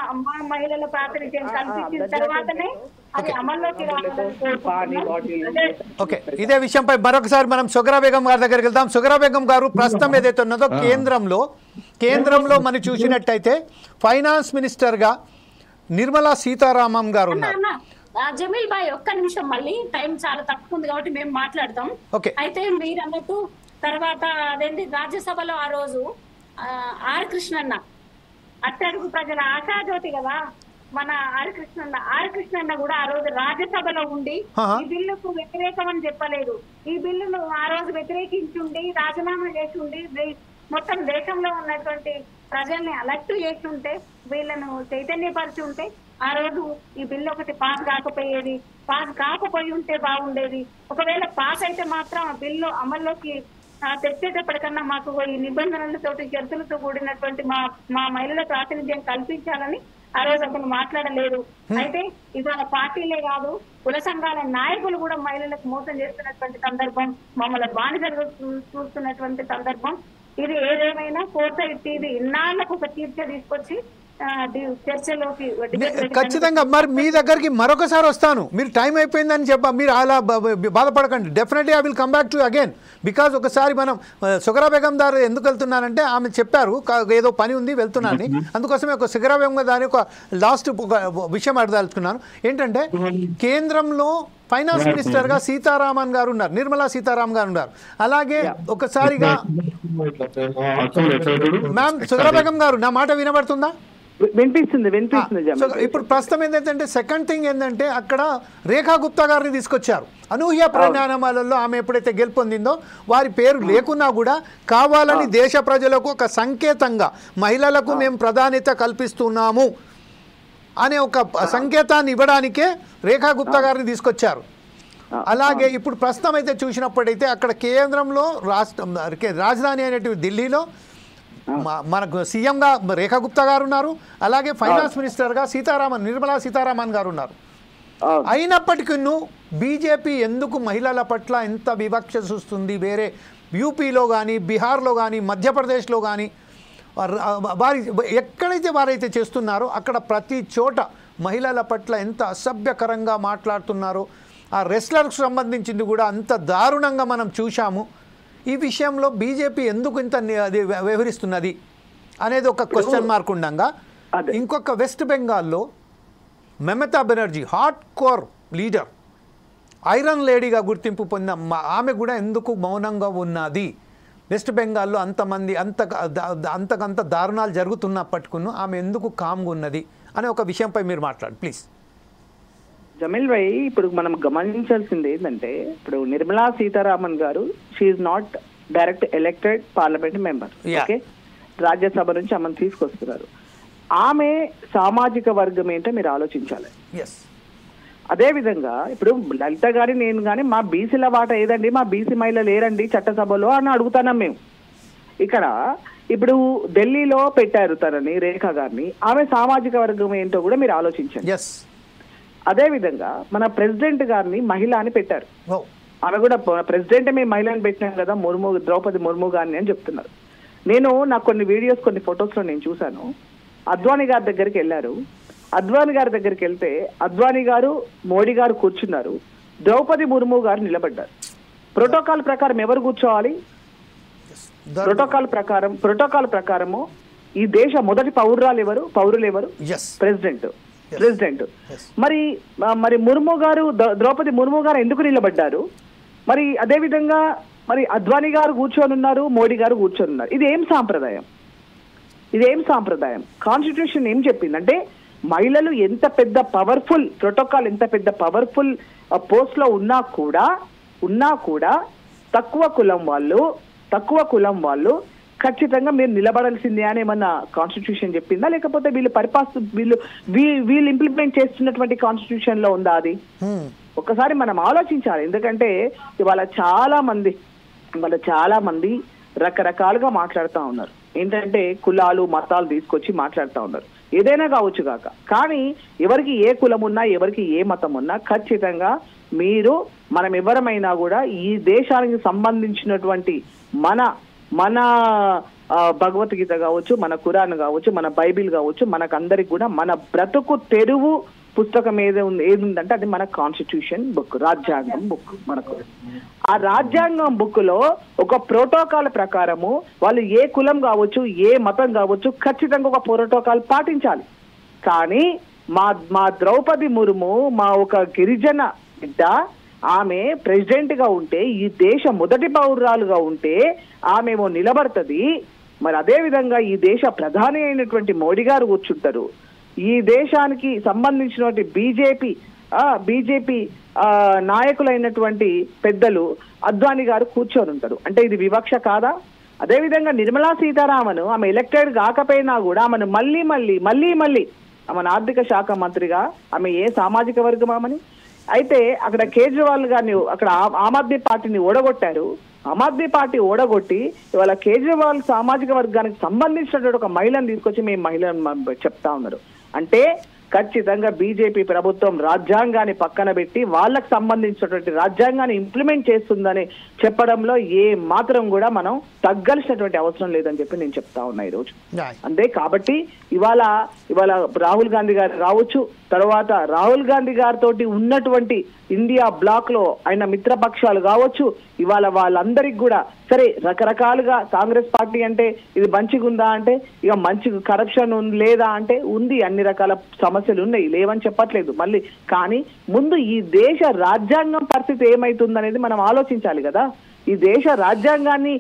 మహిళల ప్రాతినిధ్యం కల్పించిన తర్వాతనే అది అమల్లోకి రావాలని. ఓకే, ఇదే విషయంపై మరొకసారి మనం సుగరా బేగం గారి దగ్గరికి వెళ్దాం. సుగరా బేగం గారు ప్రస్తుతం ఏదైతే ఉన్నదో కేంద్రంలో మనం చూసినట్టయితే ఫైనాన్స్ మినిస్టర్ గా నిర్మలా సీతారామన్ గారు ఉన్నారు. జమీల్ భాయ్ ఒక్క నిమిషం, మళ్ళీ టైం చాలా తక్కువ ఉంది కాబట్టి మేము మాట్లాడతాం. అయితే మీరు అన్నట్టు తర్వాత అదేంటి రాజ్యసభలో ఆ రోజు ఆర్ కృష్ణన్న అట్టడుగు ప్రజల ఆశాజ్యోతి కదా మన ఆర్ కృష్ణన్న కూడా ఆ రోజు రాజ్యసభలో ఉండి ఈ బిల్లుకు వ్యతిరేకం అని చెప్పలేదు. ఈ బిల్లును ఆ రోజు వ్యతిరేకించుండి రాజీనామా చేసి ఉండి మొత్తం దేశంలో ఉన్నటువంటి ప్రజల్ని అలర్ట్ చేసి ఉంటే, వీళ్ళను చైతన్యపరిచి ఉంటే ఆ రోజు ఈ బిల్లు ఒకటి పాస్ కాకపోయి ఉంటే బాగుండేది. ఒకవేళ పాస్ అయితే మాత్రం ఆ బిల్లు అమల్లోకి తెచ్చేటప్పటికన్నా మాకు ఈ నిబంధనలతో షరతులతో కూడినటువంటి మా మహిళల ప్రాతినిధ్యం కల్పించాలని ఆ రోజు అతను మాట్లాడలేదు. అయితే ఇవాళ పార్టీలే కాదు కుల సంఘాల నాయకులు కూడా మహిళలకు మోసం చేస్తున్నటువంటి సందర్భం, మమ్మల్ని బానిసలు చూస్తున్నటువంటి సందర్భం. ఇది ఏదేమైనా కోర్టు ఇది ఇన్నాళ్లకు ఒక తీర్చ తీసుకొచ్చి చర్చలోకి ఖచ్చితంగా మరి మీ దగ్గరికి మరొకసారి వస్తాను. మీరు టైం అయిపోయిందని మీరు అలా బాధపడకండి. Definitely I will come back to again because ఒకసారి మనం సుగరా బేగం గారు ఎందుకు వెళ్తున్నానంటే ఆమె చెప్పారు ఏదో పని ఉంది వెళ్తున్నానని. అందుకోసమే ఒక సుగరా బేగం దాని ఒక లాస్ట్ విషయం అడదలుచుకున్నాను. ఏంటంటే కేంద్రంలో ఫైనాన్స్ మినిస్టర్ గా సీతారామన్ గారు ఉన్నారు, నిర్మలా సీతారామన్ గారు ఉన్నారు. అలాగే ఒకసారిగా మ్యామ్ సుగరా బేగం గారు నా మాట వినబడుతుందా? వినిపిస్తుంది. ఇప్పుడు ప్రస్తుతం ఏంటంటే సెకండ్ థింగ్ ఏంటంటే అక్కడ రేఖా గుప్తా గారిని తీసుకొచ్చారు. అనూహ్య పరిణామాలలో ఆమె ఎప్పుడైతే గెలుపొందిందో వారి పేరు లేకున్నా కూడా కావాలని దేశ ప్రజలకు ఒక సంకేతంగా మహిళలకు మేము ప్రాధాన్యత కల్పిస్తున్నాము అనే ఒక సంకేతాన్ని ఇవ్వడానికే రేఖా గుప్తా గారిని తీసుకొచ్చారు. అలాగే ఇప్పుడు ప్రస్తుతం అయితే చూసినప్పుడైతే అక్కడ కేంద్రంలో రాజధాని అయినటువంటి ఢిల్లీలో మనకు సీఎంగా రేఖా గుప్తా గారు ఉన్నారు, అలాగే ఫైనాన్స్ మినిస్టర్గా నిర్మలా సీతారామన్ గారు ఉన్నారు. అయినప్పటికీ బీజేపీ ఎందుకు మహిళల పట్ల ఎంత వివక్ష చూస్తుంది? వేరే యూపీలో కానీ, బీహార్లో కానీ, మధ్యప్రదేశ్లో కానీ ఎక్కడైతే వారైతే చేస్తున్నారో అక్కడ ప్రతి చోట మహిళల పట్ల ఎంత అసభ్యకరంగా మాట్లాడుతున్నారో, ఆ రెస్లర్కు సంబంధించింది కూడా అంత దారుణంగా మనం చూశాము. ఈ విషయంలో బీజేపీ ఎందుకు ఇంత వ్యవహరిస్తున్నది అనేది ఒక క్వశ్చన్ మార్క్ ఉండగా, ఇంకొక వెస్ట్ బెంగాల్లో Mamata Banerjee hardcore leader, iron లేడీగా గుర్తింపు పొందిన ఆమె కూడా ఎందుకు మౌనంగా ఉన్నది? వెస్ట్ బెంగాల్లో అంతమంది అంతకంత దారుణాలు జరుగుతున్నప్పటికీ ఆమె ఎందుకు కామ్గా ఉన్నది అనే ఒక విషయంపై మీరు మాట్లాడండి ప్లీజ్. జమీల్ భాయ్, ఇప్పుడు మనం గమనించాల్సింది ఏంటంటే, ఇప్పుడు నిర్మలా సీతారామన్ గారు she not direct elected parliament member. Okay, Rajya Sabha నుంచి ఆమెను తీసుకొస్తున్నారు. ఆమె సామాజిక వర్గం ఏంటో మీరు ఆలోచించాలి. అదే విధంగా ఇప్పుడు లలిత గారి నేను కానీ మా బీసీల వాట ఏదండి, మా బీసీ మహిళలు లేరండి చట్టసభలో అని అడుగుతున్నాం మేము. ఇక్కడ ఇప్పుడు ఢిల్లీలో పెట్టారు తనని, రేఖా గారిని, ఆమె సామాజిక వర్గం ఏంటో కూడా మీరు ఆలోచించండి. అదే విధంగా మన ప్రెసిడెంట్ గారిని మహిళ అని పెట్టారు. ఆమె కూడా ప్రెసిడెంట్ మేము మహిళని పెట్టినాం కదా, ద్రౌపది ముర్ము గారిని అని చెప్తున్నారు. నాకు కొన్ని వీడియోస్, కొన్ని ఫొటోస్ లో నేను చూశాను. అద్వానీ గారి దగ్గరికి వెళ్ళారు. అద్వానీ గారి దగ్గరికి వెళ్తే అద్వానీ గారు, మోడీ గారు కూర్చున్నారు, ద్రౌపది ముర్ము గారు నిలబడ్డారు. ప్రోటోకాల్ ప్రకారం ఎవరు కూర్చోవాలి? ప్రోటోకాల్ ప్రకారము ఈ దేశ మొదటి పౌరులు ఎవరు? ప్రెసిడెంట్. మరి ముర్ము గారు, ద్రౌపది ముర్ము గారు ఎందుకు నిలబడ్డారు? మరి అదే విధంగా మరి అద్వానీ గారు కూర్చొని ఉన్నారు, మోడీ గారు కూర్చొని ఉన్నారు. ఇదేం సాంప్రదాయం? కాన్స్టిట్యూషన్ ఏం చెప్పిందంటే, మహిళలు ఎంత పెద్ద పవర్ఫుల్ ప్రోటోకాల్, ఎంత పెద్ద పవర్ఫుల్ పోస్ట్ లో ఉన్నా కూడా తక్కువ కులం వాళ్ళు ఖచ్చితంగా మీరు నిలబడాల్సిందే అని ఏమన్నా కాన్స్టిట్యూషన్ చెప్పిందా? లేకపోతే వీళ్ళు ఇంప్లిమెంట్ చేస్తున్నటువంటి కాన్స్టిట్యూషన్ లో ఉందా అది? ఒకసారి మనం ఆలోచించాలి. ఎందుకంటే ఇవాళ చాలా మంది రకరకాలుగా మాట్లాడుతూ ఉన్నారు. ఏంటంటే కులాలు, మతాలు తీసుకొచ్చి మాట్లాడుతూ ఉన్నారు. ఏదైనా కావచ్చు కాక, కానీ ఎవరికి ఏ కులం ఉన్నా, ఎవరికి ఏ మతం ఉన్నా ఖచ్చితంగా మనం ఎవరమైనా కూడా ఈ దేశానికి సంబంధించినటువంటి మన భగవద్గీత కావచ్చు, మన ఖురాన్ కావచ్చు, మన బైబిల్ కావచ్చు, మనకందరికి కూడా మన బ్రతుకు తెరువు పుస్తకం ఏదుందంటే అది మన కాన్స్టిట్యూషన్ బుక్, రాజ్యాంగం బుక్. మనకు ఆ రాజ్యాంగం బుక్ లో ఒక ప్రోటోకాల్ ప్రకారము వాళ్ళు ఏ కులం కావచ్చు, ఏ మతం కావచ్చు, ఖచ్చితంగా ఒక ప్రోటోకాల్ పాటించాలి. కానీ మా ద్రౌపది ముర్ము, మా ఒక గిరిజన బిడ్డ, ఆమె ప్రెసిడెంట్ గా ఉంటే, ఈ దేశ మొదటి పౌరురాలుగా ఉంటే ఆమెమో నిలబడుతుంది. మరి అదే విధంగా ఈ దేశ ప్రధాని అయినటువంటి మోడీ గారు కూర్చుంటారు. ఈ దేశానికి సంబంధించినటువంటి బీజేపీ నాయకులైనటువంటి పెద్దలు అద్వానీ గారు కూర్చొని ఉంటారు. అంటే ఇది వివక్ష కాదా? అదేవిధంగా నిర్మలా సీతారామన్ ఆమె ఎలక్టెడ్ కాకపోయినా కూడా ఆమెను మళ్ళీ ఆమెను ఆర్థిక శాఖ మంత్రిగా ఆమె ఏ సామాజిక వర్గం ఆమెని? అయితే అక్కడ కేజ్రీవాల్ గారిని, అక్కడ ఆమ్ ఆద్మీ పార్టీని ఓడగొట్టారు. ఆమ్ ఆద్మీ పార్టీ ఓడగొట్టి ఇవాళ కేజ్రీవాల్ సామాజిక వర్గానికి సంబంధించినటువంటి ఒక మహిళను తీసుకొచ్చి మేము మహిళను చెప్తా ఉన్నారు. అంటే ఖచ్చితంగా బీజేపీ ప్రభుత్వం రాజ్యాంగాన్ని పక్కన పెట్టి వాళ్ళకు సంబంధించినటువంటి రాజ్యాంగాన్ని ఇంప్లిమెంట్ చేస్తుందని చెప్పడంలో ఏ మాత్రం కూడా మనం తగ్గాల్సినటువంటి అవసరం లేదని చెప్పి నేను చెప్తా ఉన్నా ఈరోజు. అంతే కాబట్టి ఇవాళ రాహుల్ గాంధీ గారు రావచ్చు, తర్వాత రాహుల్ గాంధీ గారితో ఉన్నటువంటి ఇండియా బ్లాక్ లో ఆయన మిత్రపక్షాలు కావచ్చు, ఇవాళ వాళ్ళందరికి కూడా సరే రకరకాలుగా కాంగ్రెస్ పార్టీ అంటే ఇది మంచిగుందా అంటే, ఇక మంచి కరప్షన్ లేదా అంటే ఉంది, అన్ని రకాల సమస్యలు ఉన్నాయి, లేవని చెప్పట్లేదు మళ్ళీ. కానీ ముందు ఈ దేశ రాజ్యాంగం పరిస్థితి ఏమైతుందనేది మనం ఆలోచించాలి కదా. ఈ దేశ రాజ్యాంగాన్ని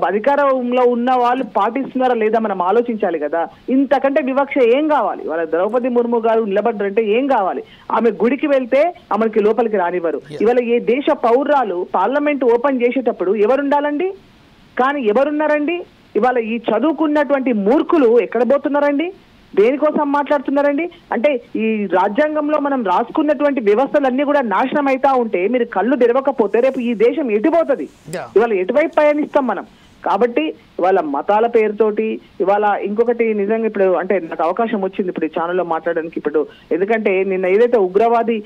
అధికారంలో ఉన్న వాళ్ళు పాటిస్తున్నారా లేదా మనం ఆలోచించాలి కదా. ఇంతకంటే వివక్ష ఏం కావాలి? వాళ్ళ ద్రౌపది ముర్ము గారు నిలబడ్డారంటే ఏం కావాలి? ఆమె గుడికి వెళ్తే ఆమెకి లోపలికి రానివ్వరు. ఇవాళ ఏ దేశ పౌరాలు పార్లమెంట్ ఓపెన్ చేసేటప్పుడు ఎవరుండాలండి? కానీ ఎవరున్నారండి? ఇవాళ ఈ చదువుకున్నటువంటి మూర్ఖులు ఎక్కడ పోతున్నారండి? దేనికోసం మాట్లాడుతున్నారండి? అంటే ఈ రాజ్యాంగంలో మనం రాసుకున్నటువంటి వ్యవస్థలన్నీ కూడా నాశనం అవుతా ఉంటే మీరు కళ్ళు తెరవకపోతే రేపు ఈ దేశం ఎటుపోతుంది? ఇవాళ ఎటువైపు పయనిస్తాం మనం? కాబట్టి ఇవాళ మతాల పేరుతోటి ఇవాళ ఇంకొకటి నిజంగా ఇప్పుడు అంటే నాకు అవకాశం వచ్చింది ఇప్పుడు ఈ ఛానల్లో మాట్లాడడానికి. ఇప్పుడు ఎందుకంటే నిన్న ఏదైతే ఉగ్రవాది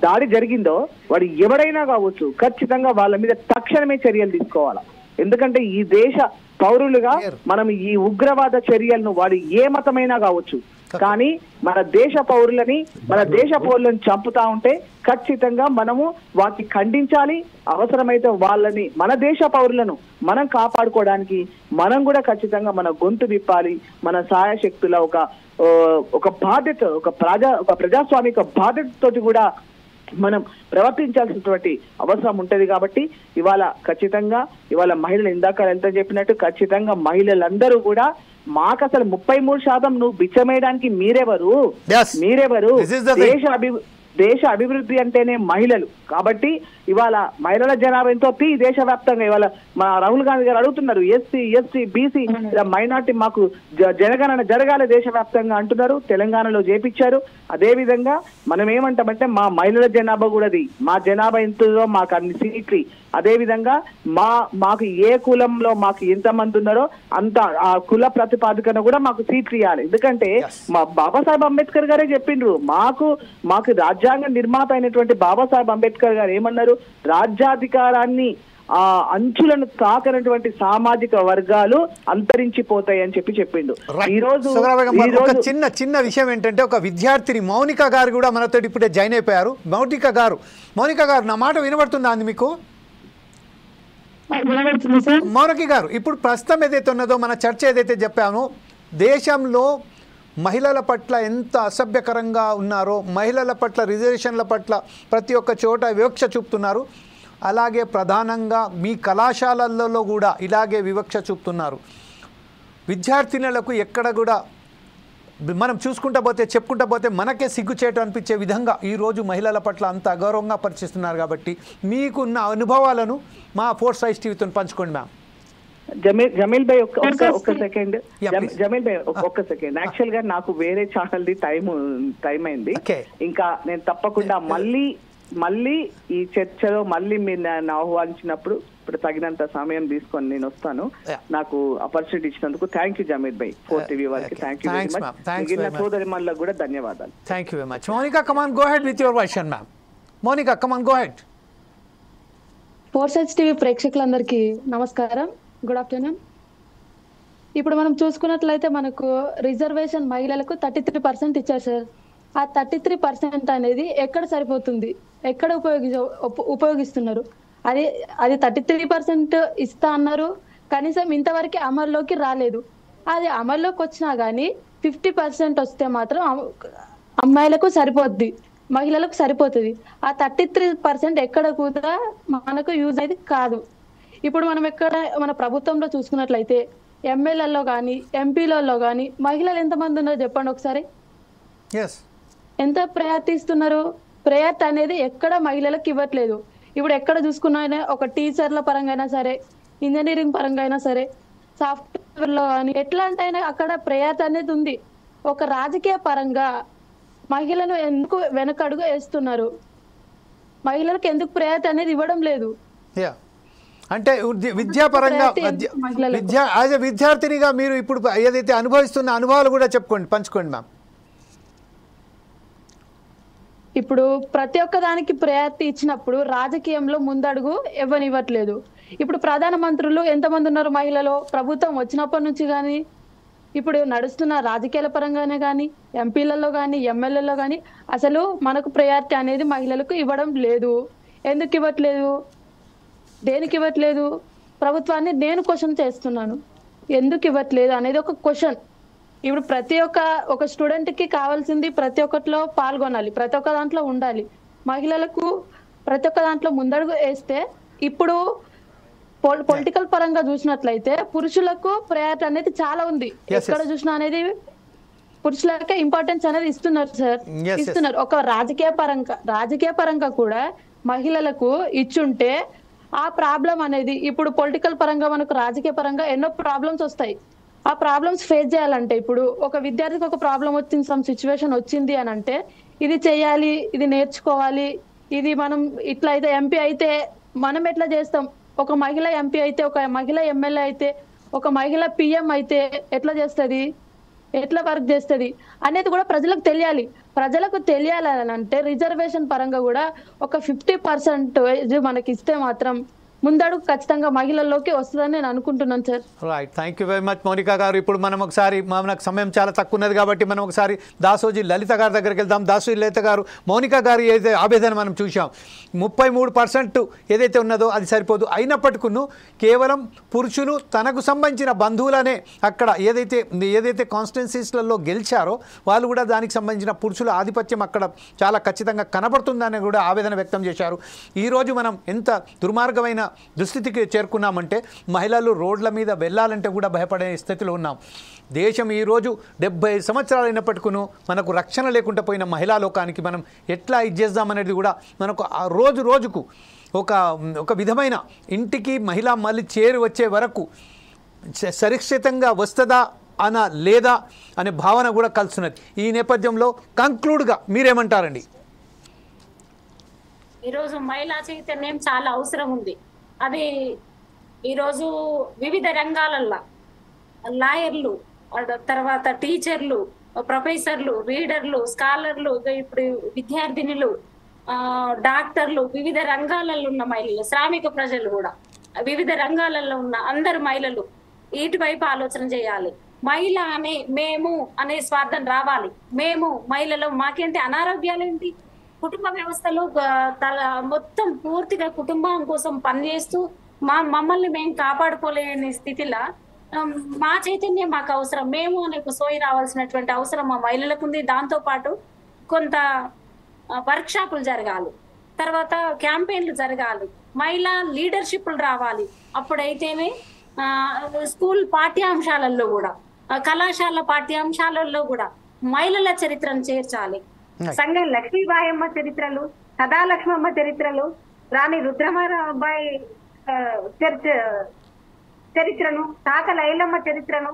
దాడి జరిగిందో వాడు ఎవరైనా కావచ్చు, ఖచ్చితంగా వాళ్ళ మీద తక్షణమే చర్యలు తీసుకోవాలి. ఎందుకంటే ఈ దేశ పౌరులుగా మనం ఈ ఉగ్రవాద చర్యలను వాడు ఏ మతమైనా కావచ్చు, కానీ మన దేశ పౌరులను చంపుతా ఉంటే ఖచ్చితంగా మనము వాటిని ఖండించాలి. అవసరమైతే వాళ్ళని మన దేశ పౌరులను మనం కాపాడుకోవడానికి మనం కూడా ఖచ్చితంగా మన గొంతు విప్పాలి. మన సాయశక్తుల ఒక బాధ్యత, ఒక ప్రజాస్వామిక బాధ్యతతోటి కూడా మనం ప్రవర్తించాల్సినటువంటి అవసరం ఉంటది. కాబట్టి ఇవాళ ఖచ్చితంగా ఇవాళ మహిళలు ఇందాక ఎంత చెప్పినట్టు ఖచ్చితంగా మహిళలందరూ కూడా మాకు అసలు 33% నువ్వు బిచ్చమేయడానికి మీరెవరు? దేశ అభివృద్ధి అంటేనే మహిళలు. కాబట్టి ఇవాళ మహిళల జనాభా ఎంతో దేశవ్యాప్తంగా ఇవాళ మా రాహుల్ గాంధీ గారు అడుగుతున్నారు, ఎస్సీ బీసీ మైనార్టీ మాకు జనగణన జరగాలి దేశవ్యాప్తంగా అంటున్నారు. తెలంగాణలో చేపించారు. అదే విధంగా మనం ఏమంటామంటే మా మహిళల జనాభా కూడా మా జనాభా ఎంతో మాకు అన్ని సీట్లు. అదే విధంగా మాకు ఏ కులంలో మాకు ఎంతమంది ఉన్నారో అంత ఆ కుల ప్రతిపాదికన కూడా మాకు సీట్లు ఇవ్వాలి. ఎందుకంటే మా బాబాసాహెబ్ అంబేద్కర్ గారే చెప్పిండ్రు, మాకు రాజ్యాంగ నిర్మాత అయినటువంటి బాబాసాహెబ్ అంబేద్కర్ గారు ఏమన్నారు, రాజ్యాధికారాన్ని అంచులను తాకనటువంటి సామాజిక వర్గాలు అంతరించిపోతాయి అని చెప్పిండు. ఈ రోజు చిన్న విషయం ఏంటంటే ఒక విద్యార్థిని మౌనిక గారు కూడా మనతో ఇప్పుడే జాయిన్ అయిపోయారు. మౌనిక గారు నా మాట వినబడుతుందా అండి మీకు? మౌనిక గారు, ఇప్పుడు ప్రస్తుతం ఏదైతే ఉన్నదో మన చర్చ ఏదైతే చెప్పామో దేశంలో మహిళల పట్ల ఎంత అసభ్యకరంగా ఉన్నారో, మహిళల పట్ల రిజర్వేషన్ల పట్ల ప్రతి ఒక్క చోట వివక్ష చూపుతున్నారు. అలాగే ప్రధానంగా మీ కళాశాలలలో కూడా ఇలాగే వివక్ష చూపుతున్నారు. విద్యార్థినులకు ఎక్కడ కూడా మనం చెప్పుకుంటా పోతే మనకే సిగ్గుచేటు అనిపించే విధంగా ఈరోజు మహిళల పట్ల అంత అగౌరవంగా పరిచిస్తున్నారు. కాబట్టి మీకున్న అనుభవాలను మా ఫోర్స్ ఐస్ టీవీతో పంచుకోండి మ్యామ్. జమీల్ భాయ్ ఒక్క సెకండ్. యాక్చువల్ గా నాకు వేరే ఛానల్ ది టైం అయింది. ఇంకా నేను తప్పకుండా మళ్ళీ ఈ చర్చలో మళ్ళీ మీరు నన్ను ఆహ్వానించినప్పుడు ఇప్పుడు తగినంత సమయం తీసుకొని నేను వస్తాను. నాకు ఆపర్చునిటీ ఇచ్చినందుకు thank you Jameel Bhai. 4TV వారికి థ్యాంక్ యూ వెరీ మచ్. మిగిలిన సోదరిమణులకు కూడా ధన్యవాదాలు. Thank you very much. Monica, come on, go ahead with your question ma'am. Monica, come on, go ahead. Force TV ప్రేక్షకులందరికీ నమస్కారం, గుడ్ ఆఫ్టర్నూన్. ఇప్పుడు మనం చూసుకున్నట్లయితే మనకు రిజర్వేషన్ మహిళలకు 33% ఇచ్చారు సార్. ఆ 33% అనేది ఎక్కడ సరిపోతుంది, ఎక్కడ ఉపయోగిస్తున్నారు? అది 33% ఇస్తా అన్నారు, కనీసం ఇంతవరకు అమల్లోకి రాలేదు. అది అమల్లోకి వచ్చినా కానీ 50% వస్తే మాత్రం అమ్మాయిలకు సరిపోద్ది, మహిళలకు సరిపోతుంది. ఆ 33% ఎక్కడ కూడా మనకు యూజ్ అయితే కాదు. ఇప్పుడు మనం మన ప్రభుత్వంలో చూసుకున్నట్లయితే ఎమ్మెల్యేలలో కానీ ఎంపీలలో కానీ మహిళలు ఎంతమంది ఉన్నారో చెప్పండి ఒకసారి. ఎంత ప్రయత్నిస్తున్నారు? ప్రయత్ అనేది ఎక్కడ మహిళలకు ఇవ్వట్లేదు. ఇప్పుడు ఎక్కడ చూసుకున్నా ఒక టీచర్ల పరంగా అయినా సరే, ఇంజనీరింగ్ పరంగా అయినా సరే, సాఫ్ట్వేర్ లో కానీ ఎట్లాంటి అయినా అక్కడ ప్రయత్ అనేది ఉంది. ఒక రాజకీయ పరంగా మహిళను ఎందుకు వెనకడుగు వేస్తున్నారు? మహిళలకు ఎందుకు ప్రయత్ అనేది ఇవ్వడం లేదు? అంటే విద్యాపరంగా విద్యార్థినిగా మీరు ఇప్పుడు ఏదైతే అనుభవిస్తున్న అనుభవాలు కూడా పంచుకోండి మ్యామ్. ఇప్పుడు ప్రతి ఒక్క దానికి ప్రయారిటీ ఇచ్చినప్పుడు రాజకీయంలో ముందడుగు ఇవ్వనివ్వట్లేదు. ఇప్పుడు ప్రధానమంత్రులు ఎంతమంది ఉన్నారు మహిళలు? ప్రభుత్వం వచ్చినప్పటి నుంచి కానీ ఇప్పుడు నడుస్తున్న రాజకీయాల పరంగానే కానీ ఎంపీలలో కానీ ఎమ్మెల్యేలో కానీ అసలు మనకు ప్రయారిటీ అనేది మహిళలకు ఇవ్వడం లేదు. ఎందుకు ఇవ్వట్లేదు? దేనికి ఇవ్వట్లేదు? ప్రభుత్వాన్ని నేను క్వశ్చన్ చేస్తున్నాను, ఎందుకు ఇవ్వట్లేదు అనేది ఒక క్వశ్చన్. ఇప్పుడు ప్రతి ఒక స్టూడెంట్ కి కావాల్సింది ప్రతి ఒక్కటిలో పాల్గొనాలి, ప్రతి ఒక్క దాంట్లో ఉండాలి. మహిళలకు ప్రతి ఒక్క దాంట్లో ముందడుగు వేస్తే ఇప్పుడు పొలిటికల్ పరంగా చూసినట్లయితే పురుషులకు ప్రయారిటీ అనేది చాలా ఉంది. ఎక్కడ చూసినా అనేది పురుషులకే ఇంపార్టెన్స్ అనేది ఇస్తున్నారు సార్, ఇస్తున్నారు. ఒక రాజకీయ పరంగా కూడా మహిళలకు ఇచ్చుంటే ఆ ప్రాబ్లం అనేది ఇప్పుడు పొలిటికల్ పరంగా మనకు రాజకీయ పరంగా ఎన్నో ప్రాబ్లమ్స్ వస్తాయి. ఆ ప్రాబ్లమ్స్ ఫేస్ చేయాలంటే ఇప్పుడు ఒక విద్యార్థికి ఒక ప్రాబ్లం వచ్చింది, సమ్ సిచ్యువేషన్ వచ్చింది అని అంటే ఇది చేయాలి, ఇది నేర్చుకోవాలి, ఇది మనం ఇట్లా అయితే ఎంపీ అయితే మనం ఎట్లా చేస్తాం, ఒక మహిళ ఎంపీ అయితే, ఒక మహిళ ఎమ్మెల్యే అయితే, ఒక మహిళ పిఎం అయితే ఎట్లా చేస్తుంది, ఎట్లా వర్క్ చేస్తుంది అనేది కూడా ప్రజలకు తెలియాలి. ప్రజలకు తెలియాలని అంటే రిజర్వేషన్ పరంగా కూడా ఒక 50% మనకి ఇస్తే మాత్రం ముందడుగు ఖచ్చితంగా మహిళల్లోకి వస్తుందని నేను అనుకుంటున్నాను sir. Right, thank you very much Mounika గారు. ఇప్పుడు మనం ఒకసారి మనకు సమయం చాలా తక్కువ ఉన్నది కాబట్టి మనం ఒకసారి దాసోజీ లలిత గారి దగ్గరికి వెళ్దాం. దాసోజీ లలిత గారు, మౌనిక గారు ఏదైతే ఆవేదన మనం చూసాం, 33% ఏదైతే ఉన్నదో అది సరిపోదు. అయినప్పటికీ కేవలం పురుషులు తనకు సంబంధించిన బంధువులనే అక్కడ ఏదైతే కాన్స్టిట్యున్సీస్లలో గెలిచారో వాళ్ళు కూడా దానికి సంబంధించిన పురుషుల ఆధిపత్యం అక్కడ చాలా ఖచ్చితంగా కనబడుతుందని కూడా ఆవేదన వ్యక్తం చేశారు. ఈరోజు మనం ఎంత దుర్మార్గమైన దుస్థితికి చేరుకున్నామంటే మహిళలు రోడ్ల మీద వెళ్ళాలంటే కూడా భయపడే స్థితిలో ఉన్నాం. దేశం ఈరోజు 70 సంవత్సరాలు అయినప్పటికీ మనకు రక్షణ లేకుండా పోయిన మహిళా లోకానికి మనం ఎట్లా ఇచ్చేద్దామనేది కూడా మనకు ఆ రోజుకు ఒక విధమైన ఇంటికి మహిళ మళ్ళీ చేరి వచ్చే వరకు సురక్షితంగా వస్తుందా లేదా అనే భావన కూడా కలుస్తున్నది. ఈ నేపథ్యంలో కంక్లూడ్గా మీరేమంటారండి? ఈరోజు మహిళా చైతన్యం చాలా అవసరం ఉంది. అది ఈరోజు వివిధ రంగాలల్లో లాయర్లు, తర్వాత టీచర్లు, ప్రొఫెసర్లు, రీడర్లు, స్కాలర్లు, ఇప్పుడు విద్యార్థినులు, డాక్టర్లు, వివిధ రంగాలలో ఉన్న మహిళలు, శ్రామిక ప్రజలు కూడా వివిధ రంగాలలో ఉన్న అందరు మహిళలు ఇటువైపు ఆలోచన చేయాలి. మహిళ మేము అనే స్వార్థం రావాలి. మేము మహిళలు, మాకేంటి అనారోగ్యాలు ఏంటి, కుటుంబ వ్యవస్థలో మొత్తం పూర్తిగా కుటుంబం కోసం పనిచేస్తూ మమ్మల్ని మేము కాపాడుకోలేని స్థితిలో మా చైతన్యం మాకు అవసరం. మేము అనే సోయి రావాల్సినటువంటి అవసరం మా మహిళలకు ఉంది. దాంతో పాటు కొంత వర్క్ షాపులు జరగాలి, తర్వాత క్యాంపెయిన్లు జరగాలి, మహిళా లీడర్షిప్లు రావాలి. అప్పుడైతేనే స్కూల్ పాఠ్యాంశాలలో కూడా, కళాశాల పాఠ్యాంశాలలో కూడా మహిళల చరిత్రను చేర్చాలి. సంగం లక్ష్మీబాయమ్మ చరిత్రలు, సదాలక్ష్మమ్మ చరిత్రలు, రాణి రుద్రమాబాయి చరిత్రను, తాక లైలమ్మ చరిత్రను,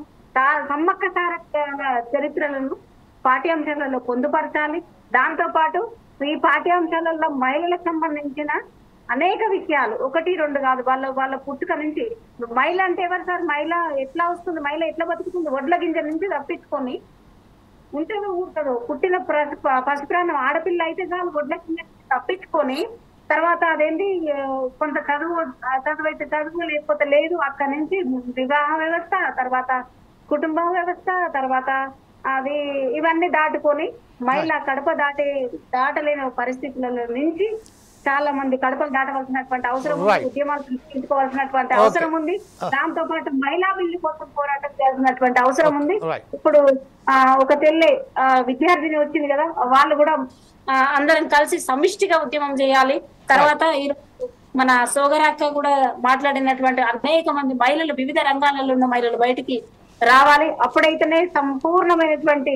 సమ్మక్క సారక్క చరిత్రలను పాఠ్యాంశాలలో పొందుపరచాలి. దాంతో పాటు ఈ పాఠ్యాంశాలలో మహిళలకు సంబంధించిన అనేక విషయాలు, 1-2 కాదు, వాళ్ళ పుట్టుక నుంచి మహిళ అంటే ఎవరు సార్, మహిళ ఎట్లా వస్తుంది, మహిళ ఎట్లా బతుకుతుంది, వడ్ల గింజ నుంచి తప్పించుకొని ఉంటుందో ఊరుతుందో, పుట్టిన పసిప్రాణం ఆడపిల్ల అయితే చాలు వడ్ల గింజ తప్పించుకొని తర్వాత అదేంటి కొంత చదువు అయితే చదువు, లేకపోతే లేదు, అక్కడి నుంచి వివాహ వ్యవస్థ, తర్వాత కుటుంబ వ్యవస్థ, తర్వాత అది ఇవన్నీ దాటుకొని మహిళ కడప దాటలేని పరిస్థితులలో నుంచి చాలా మంది కడపలు దాటవలసినటువంటి అవసరం ఉంది, ఉద్యమాలు సృష్టించుకోవాల్సినటువంటి అవసరం ఉంది. దాంతో పాటు మహిళా బిల్లు కోసం పోరాటం చేయాల్సినటువంటి అవసరం ఉంది. ఇప్పుడు ఒక తెల్లే విద్యార్థిని వచ్చింది కదా, వాళ్ళు కూడా అందరం కలిసి సమిష్టిగా ఉద్యమం చేయాలి. తర్వాత మన సోగరాక్క కూడా మాట్లాడినటువంటి అనేక మంది మహిళలు, వివిధ రంగాలలో ఉన్న మహిళలు బయటికి రావాలి. అప్పుడైతేనే సంపూర్ణమైనటువంటి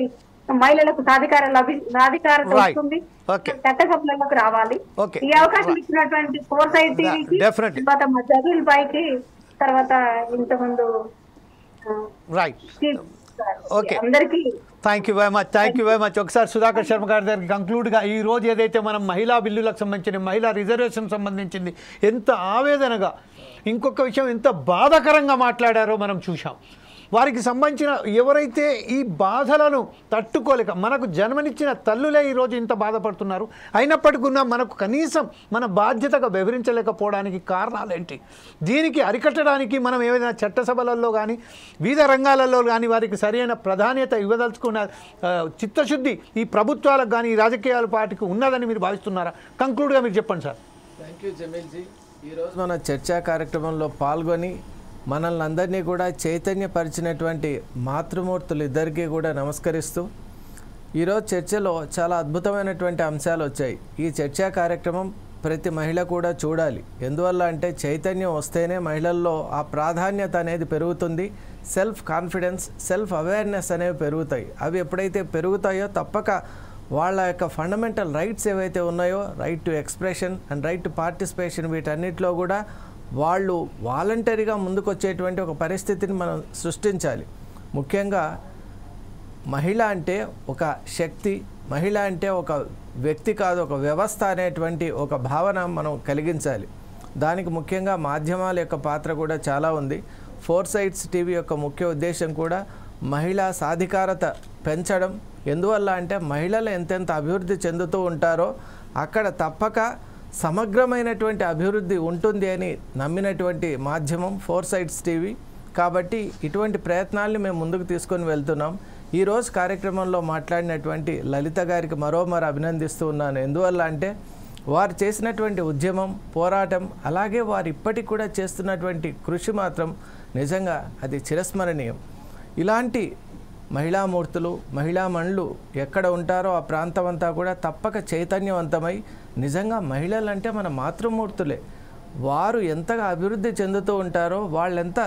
మహిళలకు సాధికారత వస్తుంది, చట్టసభలకు రావాలి. ఈ అవకాశం ఇచ్చినటువంటి ఫోర్సైట్ టీవీకి, తర్వాత మా జగీల్ బాయ్కి, తర్వాత ఇంతకుముందు అందరికీ థ్యాంక్ యూ వెరీ మచ్. ఒకసారి సుధాకర్ శర్మ గారి దగ్గర కంక్లూడ్గా ఈ రోజు ఏదైతే మనం మహిళా బిల్లులకు సంబంధించిన, మహిళా రిజర్వేషన్ సంబంధించింది ఎంత ఆవేదనగా, ఇంకొక విషయం ఎంత బాధాకరంగా మాట్లాడారో మనం చూసాం. వారికి సంబంధించిన ఎవరైతే ఈ బాధలను తట్టుకోలేక, మనకు జన్మనిచ్చిన తల్లులే ఈరోజు ఇంత బాధపడుతున్నారు. అయినప్పటికీ మనకు కనీసం మన బాధ్యతగా వివరించలేకపోవడానికి కారణాలేంటి? దీనికి అరికట్టడానికి మనం ఏదైనా చట్టసభలలో కానీ వివిధ రంగాలలో కానీ వారికి సరైన ప్రాధాన్యత ఇవ్వదలుచుకున్న చిత్తశుద్ధి ఈ ప్రభుత్వాలకు కానీ ఈ రాజకీయాల పార్టీకి ఉన్నదని మీరు భావిస్తున్నారా? కంక్లూడ్గా మీరు చెప్పండి సార్. Thank you జమీల్జీ. ఈరోజు మన చర్చా కార్యక్రమంలో పాల్గొని మనల్ని అందరినీ కూడా చైతన్యపరిచినటువంటి మాతృమూర్తులు ఇద్దరికీ కూడా నమస్కరిస్తూ, ఈరోజు చర్చలో చాలా అద్భుతమైనటువంటి అంశాలు వచ్చాయి. ఈ చర్చా కార్యక్రమం ప్రతి మహిళ కూడా చూడాలి. ఎందువల్ల అంటే చైతన్యం వస్తేనే మహిళల్లో ఆ ప్రాధాన్యత అనేది పెరుగుతుంది, సెల్ఫ్ కాన్ఫిడెన్స్, సెల్ఫ్ అవేర్నెస్ అనేవి పెరుగుతాయి. అవి ఎప్పుడైతే పెరుగుతాయో తప్పక వాళ్ళ యొక్క ఫండమెంటల్ రైట్స్ ఏవైతే ఉన్నాయో, right to expression and right to participation, వీటన్నిటిలో కూడా వాళ్ళు వాలంటరీగా ముందుకు వచ్చేటువంటి ఒక పరిస్థితిని మనం సృష్టించాలి. ముఖ్యంగా మహిళ అంటే ఒక శక్తి, మహిళ అంటే ఒక వ్యక్తి కాదు, ఒక వ్యవస్థ అనేటువంటి ఒక భావన మనం కలిగించాలి. దానికి ముఖ్యంగా మాధ్యమాల యొక్క పాత్ర కూడా చాలా ఉంది. ఫోర్ సైడ్స్ టీవీ యొక్క ముఖ్య ఉద్దేశం కూడా మహిళా సాధికారత పెంచడం. ఎందువల్ల అంటే మహిళలు ఎంతెంత అభివృద్ధి చెందుతూ ఉంటారో అక్కడ తప్పక సమగ్రమైనటువంటి అభివృద్ధి ఉంటుంది అని నమ్మినటువంటి మాధ్యమం ఫోర్ సైడ్స్ టీవీ. కాబట్టి ఇటువంటి ప్రయత్నాల్ని మేము ముందుకు తీసుకొని వెళ్తున్నాం. ఈరోజు కార్యక్రమంలో మాట్లాడినటువంటి లలిత గారికి మరోమారు అభినందిస్తూ ఉన్నాను. ఎందువల్ల అంటే వారు చేసినటువంటి ఉద్యమం, పోరాటం, అలాగే వారు ఇప్పటికి కూడా చేస్తున్నటువంటి కృషి మాత్రం నిజంగా అది చిరస్మరణీయం. ఇలాంటి మహిళామూర్తులు, మహిళామణులు ఎక్కడ ఉంటారో ఆ ప్రాంతం అంతా కూడా తప్పక చైతన్యవంతమై నిజంగా మహిళలంటే మన మాతృమూర్తులే. వారు ఎంతగా అభివృద్ధి చెందుతూ ఉంటారో, వాళ్ళెంత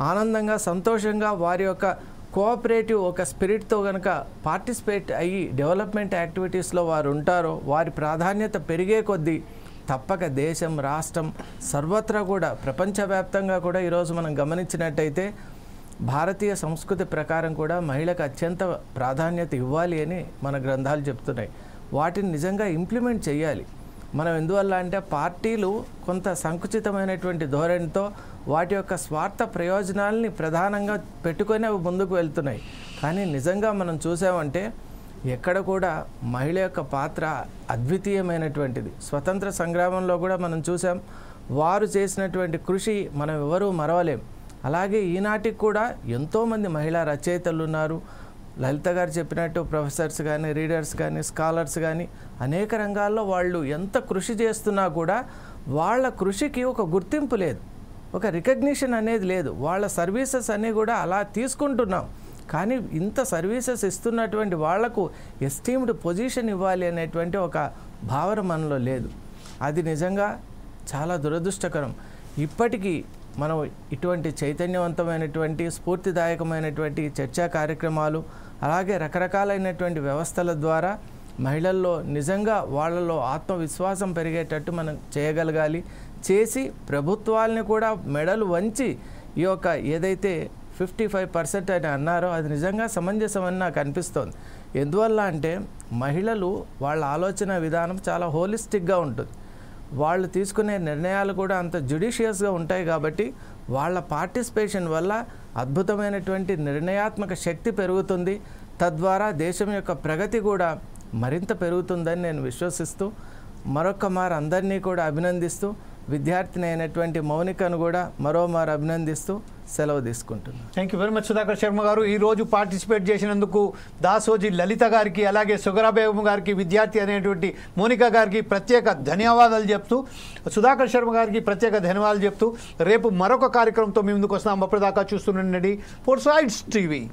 ఆనందంగా, సంతోషంగా వారి యొక్క కోఆపరేటివ్ ఒక స్పిరిట్తో కనుక పార్టిసిపేట్ అయ్యి డెవలప్మెంట్ యాక్టివిటీస్లో వారు ఉంటారో, వారి ప్రాధాన్యత పెరిగే కొద్దీ తప్పక దేశం, రాష్ట్రం సర్వత్రా కూడా ప్రపంచవ్యాప్తంగా కూడా ఈరోజు మనం గమనించినట్టయితే భారతీయ సంస్కృతి ప్రకారం కూడా మహిళకు అత్యంత ప్రాధాన్యత ఇవ్వాలి అని మన గ్రంథాలు చెప్తున్నాయి. వాటిని నిజంగా ఇంప్లిమెంట్ చేయాలి. మనం ఎందువల్ల అంటే పార్టీలు కొంత సంకుచితమైనటువంటి ధోరణితో వాటి యొక్క స్వార్థ ప్రయోజనాలని ప్రధానంగా పెట్టుకొని అవి ముందుకు వెళ్తున్నాయి. కానీ నిజంగా మనం చూసామంటే ఎక్కడ కూడా మహిళ యొక్క పాత్ర అద్వితీయమైనటువంటిది. స్వతంత్ర సంగ్రామంలో కూడా మనం చూసాం, వారు చేసినటువంటి కృషి మనం ఎవరూ మరవలేం. అలాగే ఈనాటికి కూడా ఎంతోమంది మహిళా రచయితలు ఉన్నారు. లలిత గారు చెప్పినట్టు ప్రొఫెసర్స్ కానీ, రీడర్స్ కానీ, స్కాలర్స్ కానీ అనేక రంగాల్లో వాళ్ళు ఎంత కృషి చేస్తున్నా కూడా వాళ్ళ కృషికి ఒక గుర్తింపు లేదు, ఒక రికగ్నిషన్ అనేది లేదు. వాళ్ళ సర్వీసెస్ అన్నీ కూడా అలా తీసుకుంటున్నాం, కానీ ఇంత సర్వీసెస్ ఇస్తున్నటువంటి వాళ్లకు ఎస్టీమ్డ్ పొజిషన్ ఇవ్వాలి అనేటువంటి ఒక భావన మనలో లేదు. అది నిజంగా చాలా దురదృష్టకరం. ఇప్పటికీ మనం ఇటువంటి చైతన్యవంతమైనటువంటి, స్ఫూర్తిదాయకమైనటువంటి చర్చా కార్యక్రమాలు, అలాగే రకరకాలైనటువంటి వ్యవస్థల ద్వారా మహిళల్లో నిజంగా వాళ్ళలో ఆత్మవిశ్వాసం పెరిగేటట్టు మనం చేయగలగాలి. చేసి ప్రభుత్వాలని కూడా మెడలు వంచి ఈ యొక్క ఏదైతే 55% అని అన్నారో అది నిజంగా సమంజసమని నాకు అనిపిస్తోంది. ఎందువల్ల అంటే మహిళలు వాళ్ళ ఆలోచన విధానం చాలా హోలిస్టిక్గా ఉంటుంది. వాళ్ళు తీసుకునే నిర్ణయాలు కూడా అంత జ్యుడిషియస్గా ఉంటాయి. కాబట్టి వాళ్ళ పార్టిసిపేషన్ వల్ల అద్భుతమైనటువంటి నిర్ణయాత్మక శక్తి పెరుగుతుంది. తద్వారా దేశం యొక్క ప్రగతి కూడా మరింత పెరుగుతుందని నేను విశ్వసిస్తూ మరొక్క మారు అందరినీ కూడా అభినందిస్తూ, విద్యార్థిని అయినటువంటి మౌనికను కూడా మరోమారు అభినందిస్తూ సెలవు తీసుకుంటున్నాను. Thank you very much Sudhakar Sharma గారు. ఈరోజు పార్టిసిపేట్ చేసినందుకు దాసోజీ లలిత గారికి, అలాగే సుగరా బేగం గారికి, విద్యార్థి అనేటువంటి మోనిక గారికి ప్రత్యేక ధన్యవాదాలు చెప్తూ, సుధాకర్ శర్మ గారికి ప్రత్యేక ధన్యవాదాలు చెప్తూ రేపు మరొక కార్యక్రమంతో మీ ముందుకు వస్తాం. అప్పటిదాకా చూస్తుండండి ఫోర్ సైడ్స్ టీవీ.